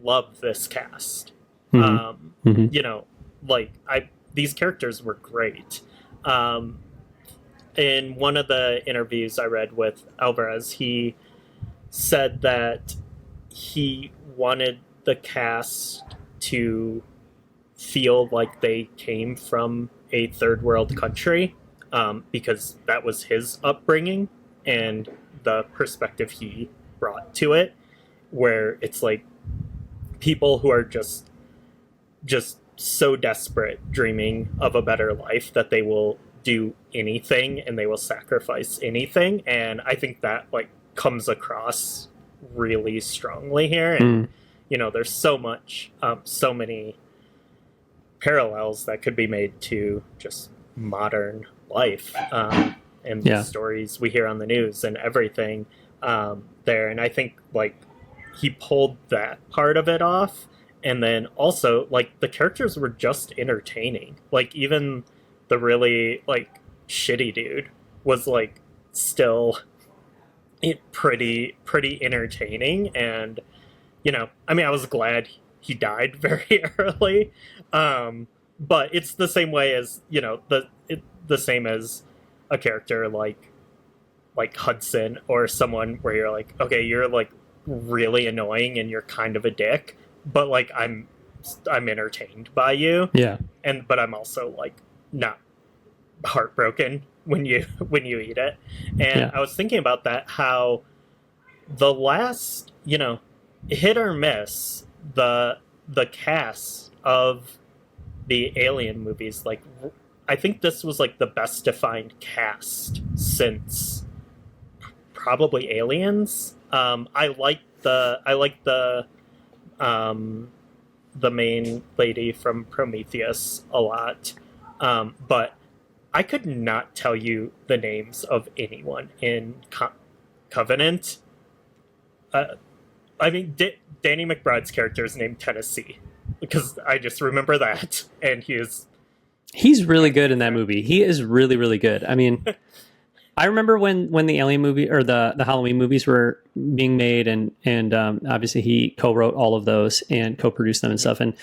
love this cast. You know, like these characters were great. In one of the interviews I read with Alvarez, he said that he wanted the cast to feel like they came from a third world country, because that was his upbringing and the perspective he brought to it, where it's like people who are just so desperate, dreaming of a better life, that they will do anything and they will sacrifice anything. And I think that like comes across really strongly here. And you know, there's so many parallels that could be made to just modern life, and the stories we hear on the news and everything there. And I think like he pulled that part of it off. And then also, like, the characters were just entertaining. Like, even the really, like, shitty dude was, like, still pretty entertaining. And, you know, I mean, I was glad he died very early. But it's the same way as, you know, the same as a character like Hudson, or someone where you're like, okay, you're, like, really annoying and you're kind of a dick, but like I'm entertained by you. Yeah. But I'm also like not heartbroken when you eat it. And I was thinking about that, how the last, you know, hit or miss, the cast of the Alien movies, like I think this was like the best defined cast since probably Aliens. I like the main lady from Prometheus a lot, but I could not tell you the names of anyone in Covenant. I mean, Danny McBride's character is named Tennessee, because I just remember that, and he's really good in that movie. He is really, really good. I mean, I remember when the Alien movie or the Halloween movies were being made, and obviously he co-wrote all of those and co-produced them and stuff. And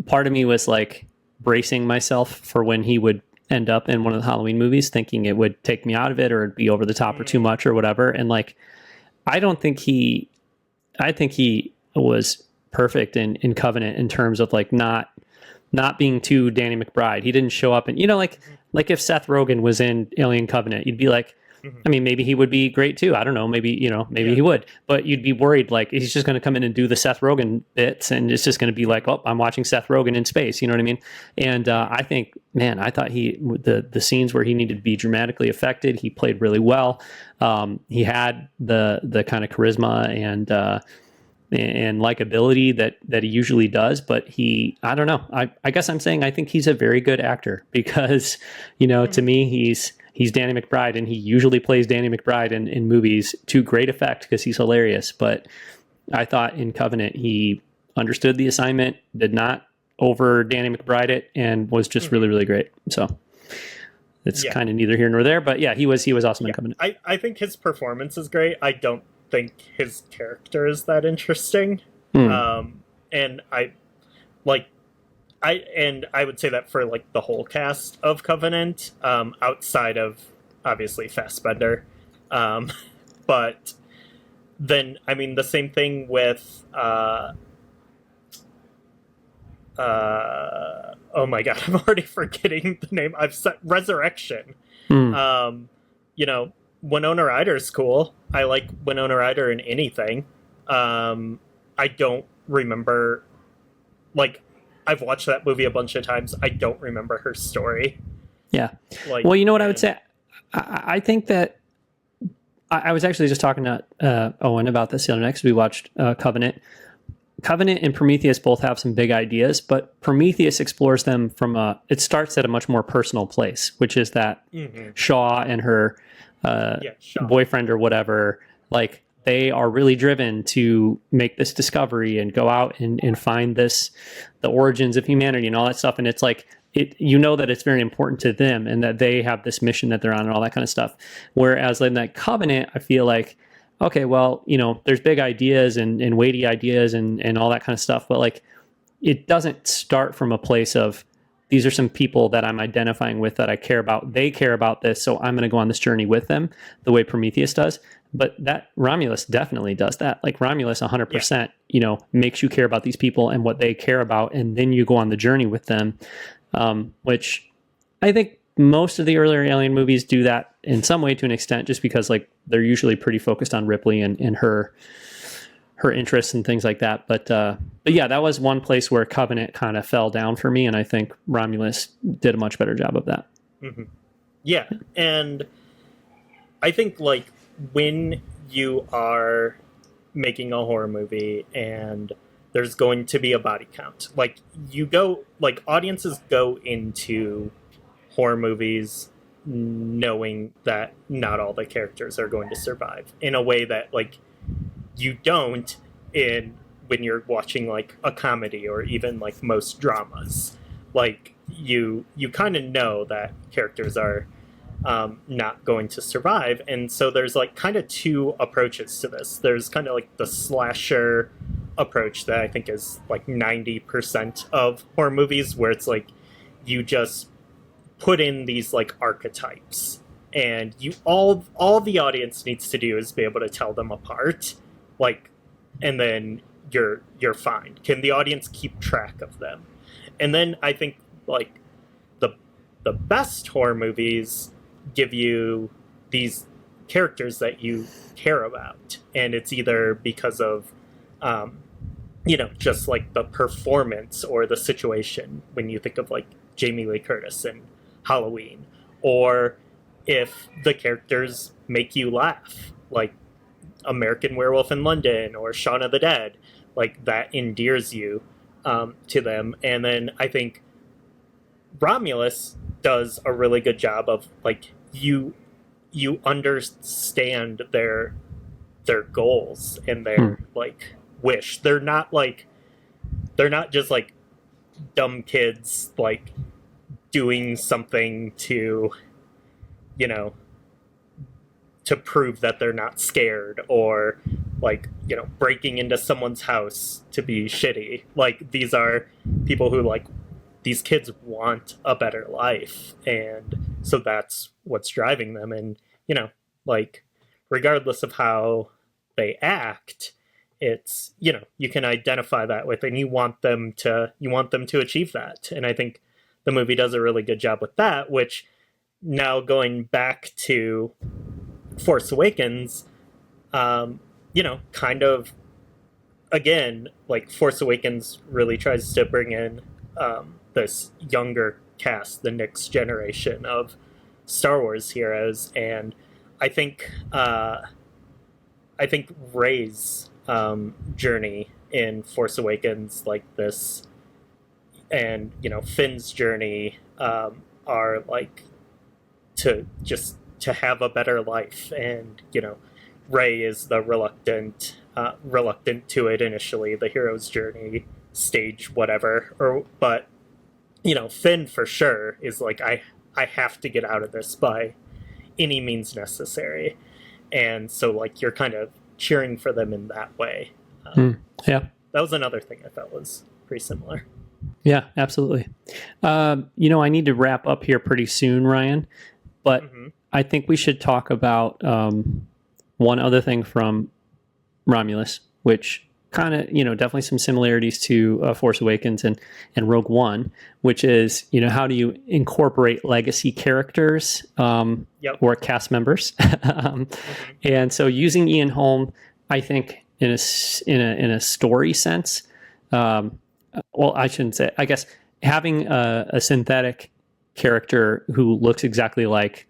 part of me was like bracing myself for when he would end up in one of the Halloween movies, thinking it would take me out of it or it'd be over the top or too much or whatever. And like, I think he was perfect in Covenant in terms of like not being too Danny McBride. He didn't show up and, you know, like if Seth Rogen was in Alien Covenant, you'd be like, I mean, maybe he would be great too. I don't know. Maybe he would, but you'd be worried like he's just going to come in and do the Seth Rogen bits, and it's just going to be like, oh, I'm watching Seth Rogen in space. You know what I mean? And I think, man, I thought the scenes where he needed to be dramatically affected, he played really well. He had the kind of charisma and likability that he usually does, but I don't know. I guess I'm saying I think he's a very good actor, because, you know, to me, he's Danny McBride, and he usually plays Danny McBride in movies to great effect because he's hilarious. But I thought in Covenant, he understood the assignment, did not over Danny McBride it, and was just really, really great. So it's kind of neither here nor there, but yeah, he was awesome in Covenant. I think his performance is great. I don't think his character is that interesting. And I would say that for like the whole cast of Covenant, outside of obviously Fassbender. But then, I mean, the same thing with oh my god, I'm already forgetting the name. I've said Resurrection. You know, Winona Ryder's cool. I like Winona Ryder in anything. I don't remember, like, I've watched that movie a bunch of times. I don't remember her story. Yeah. Like, well, you know what I would say? I think that I was actually just talking to Owen about this the other night, because we watched Covenant. Covenant and Prometheus both have some big ideas, but Prometheus explores them it starts at a much more personal place, which is that Shaw and her boyfriend or whatever, like, they are really driven to make this discovery and go out and find the origins of humanity and all that stuff. And it's like, you know that it's very important to them and that they have this mission that they're on and all that kind of stuff. Whereas in that Covenant, I feel like, okay, well, you know, there's big ideas and weighty ideas and all that kind of stuff, but like, it doesn't start from a place of these are some people that I'm identifying with that I care about. They care about this, so I'm going to go on this journey with them, the way Prometheus does. But that Romulus definitely does that. Like Romulus 100%, makes you care about these people and what they care about, and then you go on the journey with them, which I think most of the earlier Alien movies do that in some way to an extent, just because like they're usually pretty focused on Ripley and her interests and things like that. But yeah, that was one place where Covenant kind of fell down for me, and I think Romulus did a much better job of that. Mm-hmm. Yeah, and I think like when you are making a horror movie and there's going to be a body count, like audiences go into horror movies knowing that not all the characters are going to survive in a way that like you don't when you're watching like a comedy or even like most dramas. Like you kind of know that characters are not going to survive, and so there's like kind of two approaches to this. There's kind of like the slasher approach that I think is like 90% of horror movies, where it's like you just put in these like archetypes, and you all the audience needs to do is be able to tell them apart, like, and then you're fine. Can the audience keep track of them? And then I think like the best horror movies give you these characters that you care about, and it's either because of just like the performance or the situation, when you think of like Jamie Lee Curtis in Halloween, or if the characters make you laugh, like American Werewolf in London or Shaun of the Dead, like that endears you to them. And then I think Romulus does a really good job of like you understand their goals and their like wish. They're not just like dumb kids like doing something to to prove that they're not scared, or like breaking into someone's house to be shitty. Like these are people who like, these kids want a better life, and so that's what's driving them. And like regardless of how they act, it's you can identify that with, and you want them to achieve that. And I think the movie does a really good job with that, which now going back to Force Awakens, kind of again, like Force Awakens really tries to bring in this younger cast, the next generation of Star Wars heroes, and I think Rey's journey in Force Awakens, like this, and Finn's journey are like to have a better life, and Rey is the reluctant to it initially, the hero's journey stage, whatever, but Finn for sure is like, I have to get out of this by any means necessary, and so like you're kind of cheering for them in that way. Yeah, that was another thing I thought was pretty similar. Yeah, absolutely. I need to wrap up here pretty soon, Ryan, but I think we should talk about one other thing from Romulus, which kind of, definitely some similarities to Force Awakens and Rogue One, which is, how do you incorporate legacy characters or cast members? And so using Ian Holm, I think in a story sense, well, I shouldn't say, I guess having a synthetic character who looks exactly like,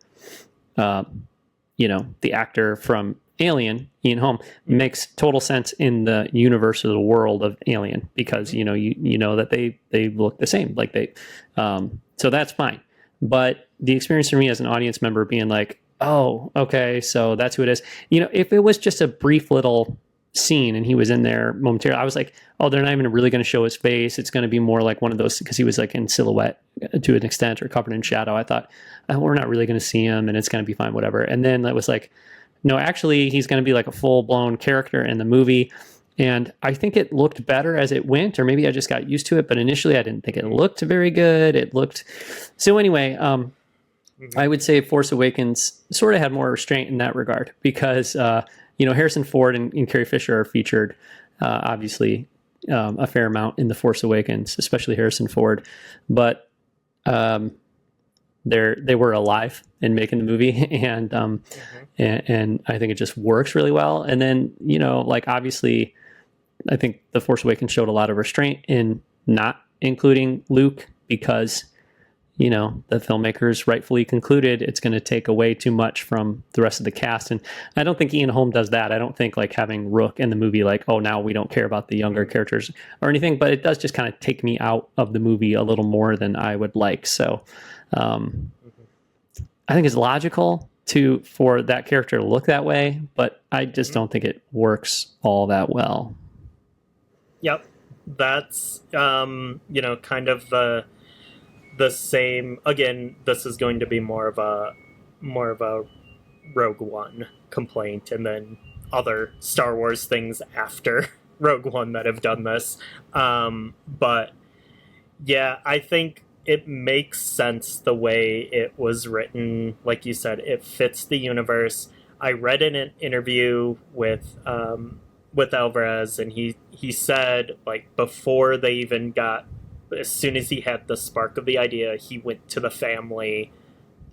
the actor from Alien, Ian Holm, makes total sense in the universe of the world of Alien, because you know that they look the same, like they so that's fine. But the experience for me as an audience member being like, oh, okay, so that's who it is. If it was just a brief little scene and he was in there momentarily, I was like, oh, they're not even really going to show his face. It's going to be more like one of those, because he was like in silhouette to an extent or covered in shadow. I thought, oh, we're not really going to see him and it's going to be fine, whatever. And then that was like, no, actually, he's going to be like a full-blown character in the movie. And I think it looked better as it went, or maybe I just got used to it. But initially, I didn't think it looked very good. It looked so anyway. I would say Force Awakens sort of had more restraint in that regard because Harrison Ford and Carrie Fisher are featured obviously a fair amount in the Force Awakens, especially Harrison Ford, but they were alive in making the movie, and I think it just works really well. And then obviously, I think the Force Awakens showed a lot of restraint in not including Luke because the filmmakers rightfully concluded it's going to take away too much from the rest of the cast. And I don't think Ian Holm does that. I don't think like having Rook in the movie, like, oh, now we don't care about the younger characters or anything, but it does just kind of take me out of the movie a little more than I would like. So I think it's logical for that character to look that way, but I just don't think it works all that well. Yep. That's, kind of the same. Again, this is going to be more of a Rogue One complaint, and then other Star Wars things after Rogue One that have done this. But yeah, I think it makes sense the way it was written. Like you said, it fits the universe. I read in an interview with Alvarez, and he said, like, before they even got, as soon as he had the spark of the idea, he went to the family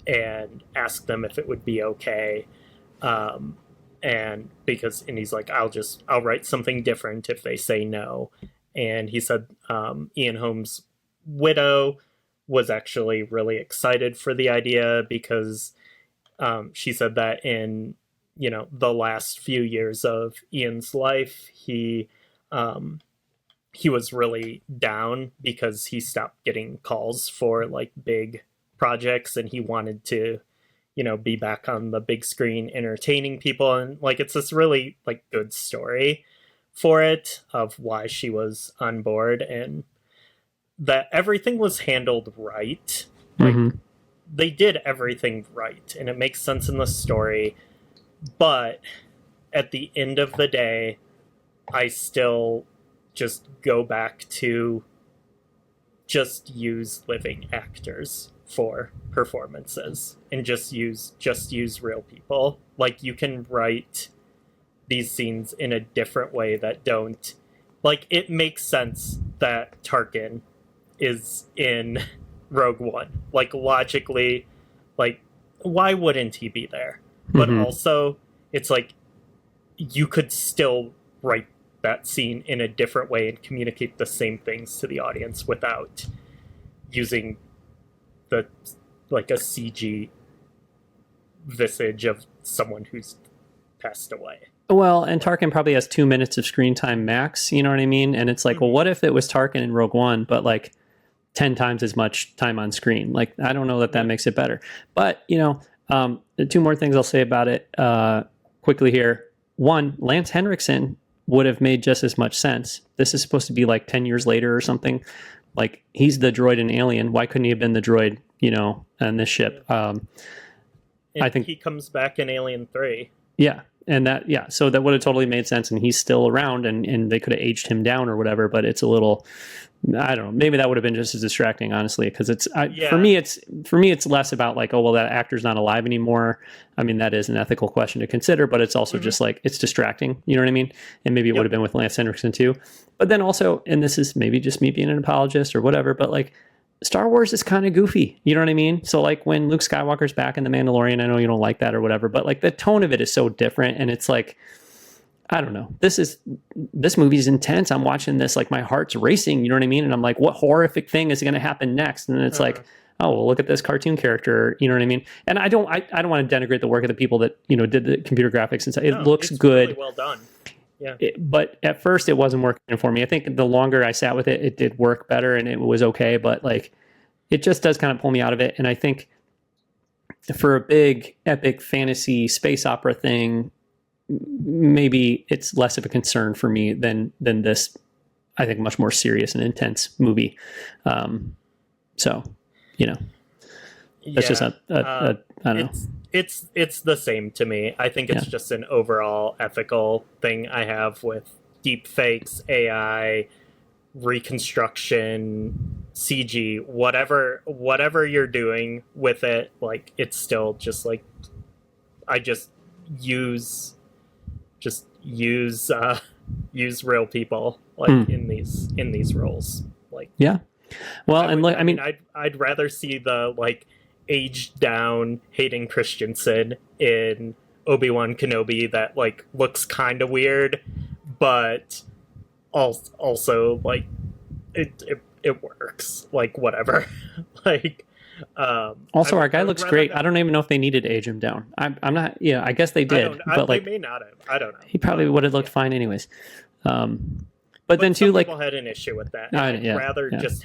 and asked them if it would be okay. And he's like, I'll write something different if they say no. And he said Ian Holm's widow was actually really excited for the idea because she said that in the last few years of Ian's life, he was really down because he stopped getting calls for like big projects, and he wanted to be back on the big screen entertaining people. And like it's this really like good story for it of why she was on board, and that everything was handled right. Like they did everything right, and it makes sense in the story. But at the end of the day, I still just go back to just use living actors for performances and just use real people. Like, you can write these scenes in a different way that don't, like, it makes sense that Tarkin is in Rogue One. Like, logically, like, why wouldn't he be there? But also, it's like, you could still write that scene in a different way and communicate the same things to the audience without using a CG visage of someone who's passed away. Well, and Tarkin probably has 2 minutes of screen time max, you know what I mean? And it's like, well, what if it was Tarkin in Rogue One, but like 10 times as much time on screen? Like, I don't know that makes it better. But, two more things I'll say about it quickly here. One, Lance Henriksen would have made just as much sense. This is supposed to be like 10 years later or something. Like, he's the droid in Alien. Why couldn't he have been the droid, on this ship? I think he comes back in Alien 3. Yeah. And so that would have totally made sense, and he's still around, and they could have aged him down or whatever, but it's a little, I don't know, maybe that would have been just as distracting, honestly, because for me it's less about like, oh, well, that actor's not alive anymore. I mean, that is an ethical question to consider, but it's also just like, it's distracting, you know what I mean? And maybe it would have been with Lance Henriksen too. But then also, and this is maybe just me being an apologist or whatever, but like, Star Wars is kind of goofy, you know what I mean? So like when Luke Skywalker's back in The Mandalorian, I know you don't like that or whatever, but like the tone of it is so different, and it's like, I don't know. This movie is intense. I'm watching this, like my heart's racing, you know what I mean? And I'm like, what horrific thing is going to happen next? And then it's like, oh, well, look at this cartoon character, you know what I mean? And I don't want to denigrate the work of the people that, did the computer graphics and stuff. It looks good. Really well done. Yeah. But at first it wasn't working for me. I think the longer I sat with it, it did work better and it was okay. But like, it just does kind of pull me out of it. And I think for a big epic fantasy space opera thing, maybe it's less of a concern for me than this, I think, much more serious and intense movie. So, that's just I don't know. It's the same to me. I think it's just an overall ethical thing I have with deep fakes, AI, reconstruction, CG, whatever you're doing with it, like it's still just like I use use real people like in these roles. Like yeah. Well, I mean, I'd rather see the like aged down Hayden Christensen in Obi-Wan Kenobi that like looks kind of weird, but also like it works, like whatever. Like also our guy looks great. I don't even know if they needed to age him down. I'm not. Yeah, I guess they did, but like they may not have. I don't know. He probably would have looked fine anyways. But then too, like people had an issue with that. I'd rather just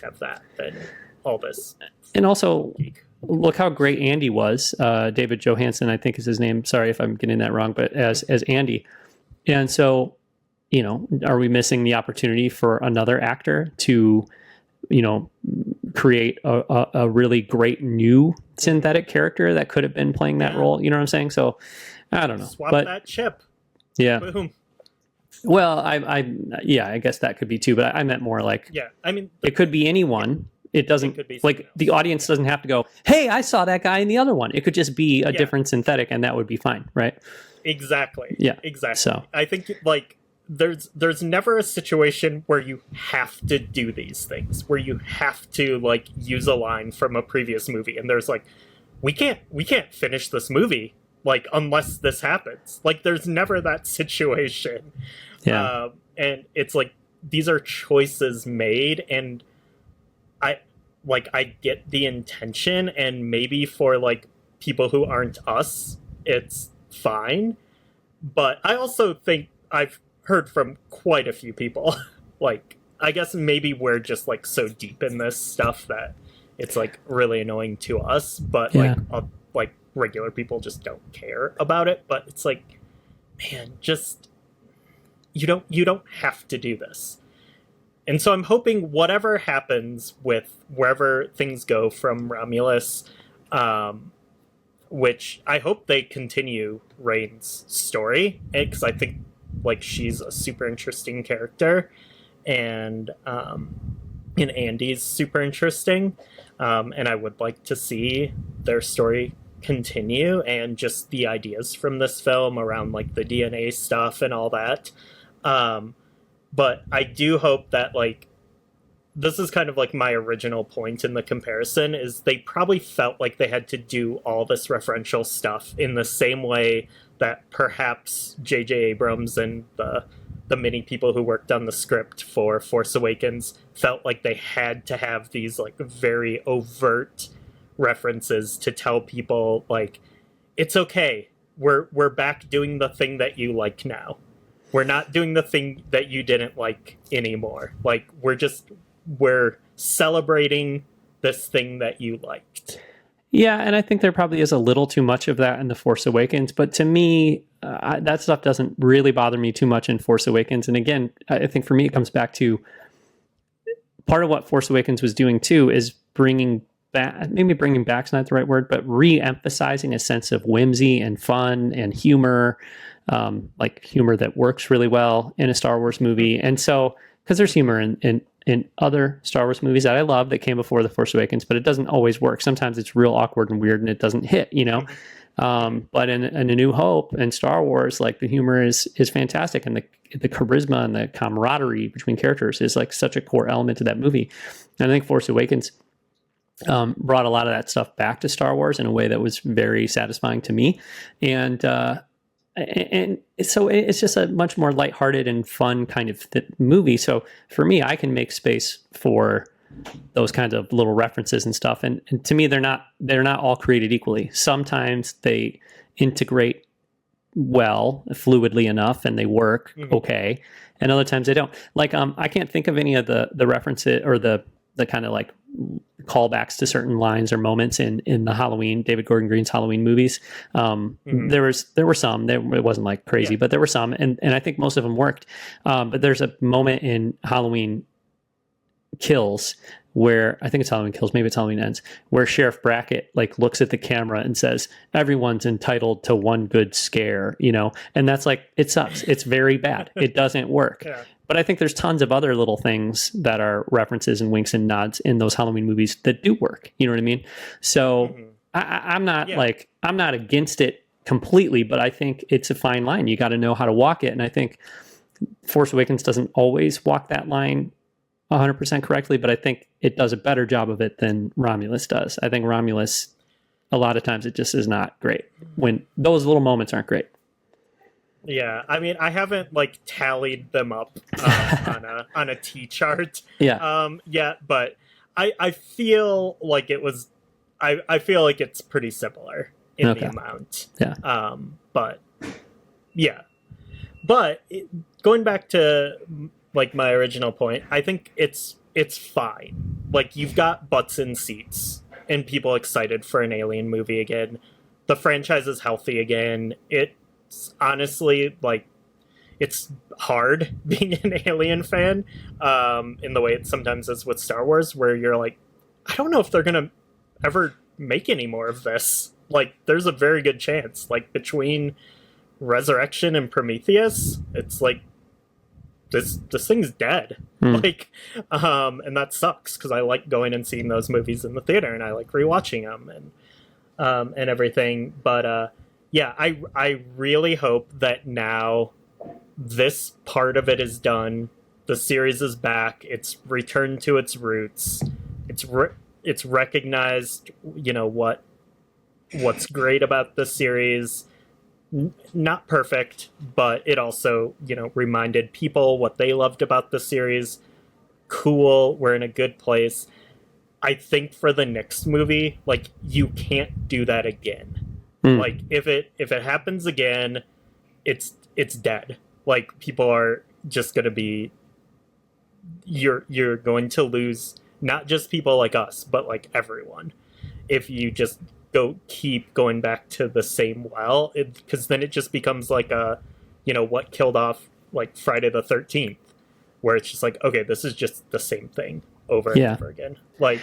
have that than all this. And also, look how great Andy was. David Johansen, I think is his name. Sorry if I'm getting that wrong, but as Andy. And so, you know, are we missing the opportunity for another actor to, you know, create a really great new synthetic character that could have been playing that role? You know what I'm saying? So, I don't know. Swap that chip. Yeah. Boom. Well, I guess that could be too, but I meant more like, I mean, it could be anyone. It doesn't like the audience doesn't have to go, hey, I saw that guy in the other one. It could just be a different synthetic, and that would be fine, right? Exactly. Yeah. Exactly. So I think like there's never a situation where you have to do these things, where you have to like use a line from a previous movie, and there's like, we can't finish this movie like unless this happens. Like there's never that situation. Yeah. And it's like these are choices made, and I get the intention, and maybe for like people who aren't us, it's fine. But I also think I've heard from quite a few people, like, I guess maybe we're just like so deep in this stuff that it's like really annoying to us, but like regular people just don't care about it. But it's like, man, just you don't have to do this. And so I'm hoping whatever happens with wherever things go from Romulus, which I hope they continue Rey's story, because I think like she's a super interesting character, and Andy's super interesting, and I would like to see their story continue, and just the ideas from this film around like the DNA stuff and all that. But I do hope that, like, this is kind of like my original point in the comparison, is they probably felt like they had to do all this referential stuff in the same way that perhaps J.J. Abrams and the many people who worked on the script for Force Awakens felt like they had to have these, like, very overt references to tell people, like, it's okay, we're back doing the thing that you like now. We're not doing the thing that you didn't like anymore. Like, we're celebrating this thing that you liked. Yeah, and I think there probably is a little too much of that in The Force Awakens. But to me, that stuff doesn't really bother me too much in Force Awakens. And again, I think for me, it comes back to part of what Force Awakens was doing too is bringing back, maybe bringing back's not the right word, but re-emphasizing a sense of whimsy and fun and humor. Like humor that works really well in a Star Wars movie. And so, because there's humor in other Star Wars movies that I love that came before The Force Awakens, but it doesn't always work. Sometimes it's real awkward and weird and it doesn't hit, you know? But in A New Hope and Star Wars, like the humor is fantastic, and the charisma and the camaraderie between characters is like such a core element to that movie. And I think Force Awakens brought a lot of that stuff back to Star Wars in a way that was very satisfying to me. And so it's just a much more lighthearted and fun kind of movie. So for me, I can make space for those kinds of little references and stuff. And to me, they're not all created equally. Sometimes they integrate well, fluidly enough, and they work okay. And other times they don't. Like, I can't think of any of the references or the kind of like callbacks to certain lines or moments in the Halloween, David Gordon Green's Halloween movies. There were some, it wasn't like crazy, but there were some, and I think most of them worked. But there's a moment in Halloween Kills where I think it's Halloween Kills, maybe it's Halloween Ends, where Sheriff Brackett like looks at the camera and says, everyone's entitled to one good scare, you know? And that's like, it sucks. It's very bad. It doesn't work. Yeah. But I think there's tons of other little things that are references and winks and nods in those Halloween movies that do work. You know what I mean? So I'm not I'm not against it completely, but I think it's a fine line. You got to know how to walk it. And I think Force Awakens doesn't always walk that line 100% correctly, but I think it does a better job of it than Romulus does. I think Romulus, a lot of times it just is not great when those little moments aren't great. Yeah, I mean, I haven't like tallied them up on a T chart. Yet, but I feel like it was. I feel like it's pretty similar in the amount. Yeah. But going back to like my original point, I think it's fine. Like, you've got butts in seats and people excited for an Alien movie again. The franchise is healthy again. It's honestly like, it's hard being an Alien fan in the way it sometimes is with Star Wars, where you're like, I don't know if they're gonna ever make any more of this. Like, there's a very good chance, like, between Resurrection and Prometheus, it's like this thing's dead. Like, and that sucks, because I like going and seeing those movies in the theater, and I like rewatching them and everything. But yeah, I really hope that now this part of it is done. The series is back. It's returned to its roots. It's recognized, you know, what's great about the series. Not perfect, but it also, you know, reminded people what they loved about the series. Cool, we're in a good place. I think for the next movie, like, you can't do that again. Like, if it happens again, it's dead. Like, people are just going to be, you're going to lose not just people like us, but like everyone, if you just keep going back to the same well, because then it just becomes like a, you know, what killed off like Friday the 13th, where it's just like, okay, this is just the same thing over and over again. Like,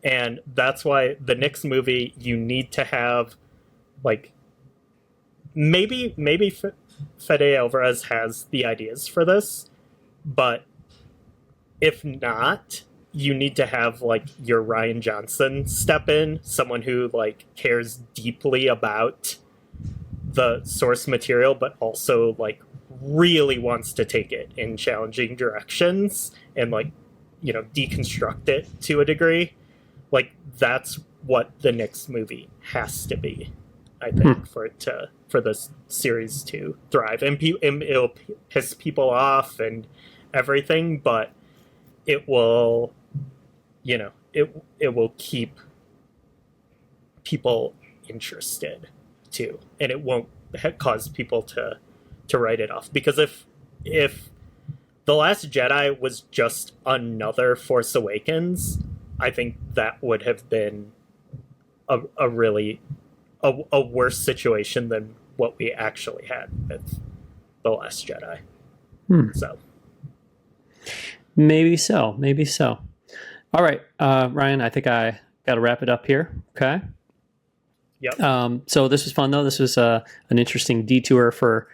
and that's why the next movie, you need to have like, maybe Fede Alvarez has the ideas for this, but if not, you need to have like your Rian Johnson step in, someone who like cares deeply about the source material, but also like really wants to take it in challenging directions and like, you know, deconstruct it to a degree. Like, that's what the next movie has to be, I think, for this series to thrive. And it'll piss people off and everything, but it will, you know, it will keep people interested too, and it won't cause people to write it off. Because if The Last Jedi was just another Force Awakens, I think that would have been a really worse situation than what we actually had with The Last Jedi. So maybe so. All right, Ryan, I think I got to wrap it up here. Okay. Yep. So this was fun, though. This was an interesting detour for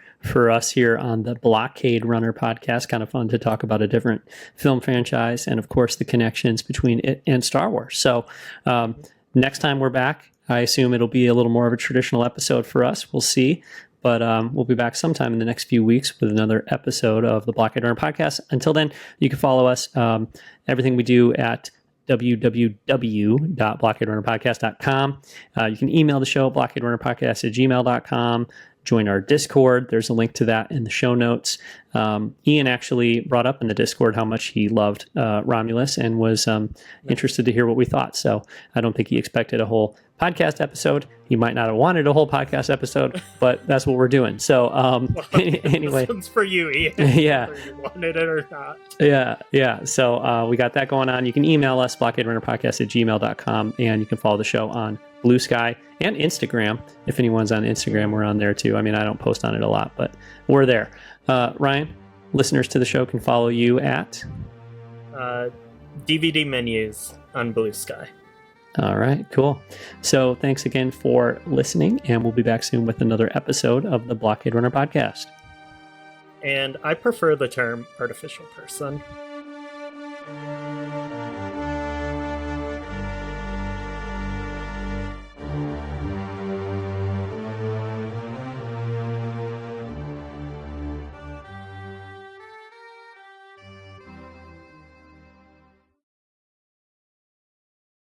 us here on the Blockade Runner podcast. Kind of fun to talk about a different film franchise and, of course, the connections between it and Star Wars. So next time we're back, I assume it'll be a little more of a traditional episode for us. We'll see. But we'll be back sometime in the next few weeks with another episode of the Blockade Runner podcast. Until then, you can follow us, everything we do at www.blockaderunnerpodcast.com. You can email the show, blockaderunnerpodcast@gmail.com. Join our Discord. There's a link to that in the show notes. Ian actually brought up in the Discord how much he loved Romulus and was interested to hear what we thought. So I don't think he expected a whole podcast episode. He might not have wanted a whole podcast episode, but that's what we're doing. So anyway. This one's for you, Ian. Yeah. Whether you wanted it or not. Yeah. So we got that going on. You can email us, blockaderunnerpodcast@gmail.com, and you can follow the show on Blue Sky and Instagram. If anyone's on Instagram, we're on there too. I mean, I don't post on it a lot, but we're there. Ryan, listeners to the show can follow you at DVD menus on Blue Sky. All right, cool. So thanks again for listening, and we'll be back soon with another episode of the Blockade Runner podcast. And I prefer the term artificial person.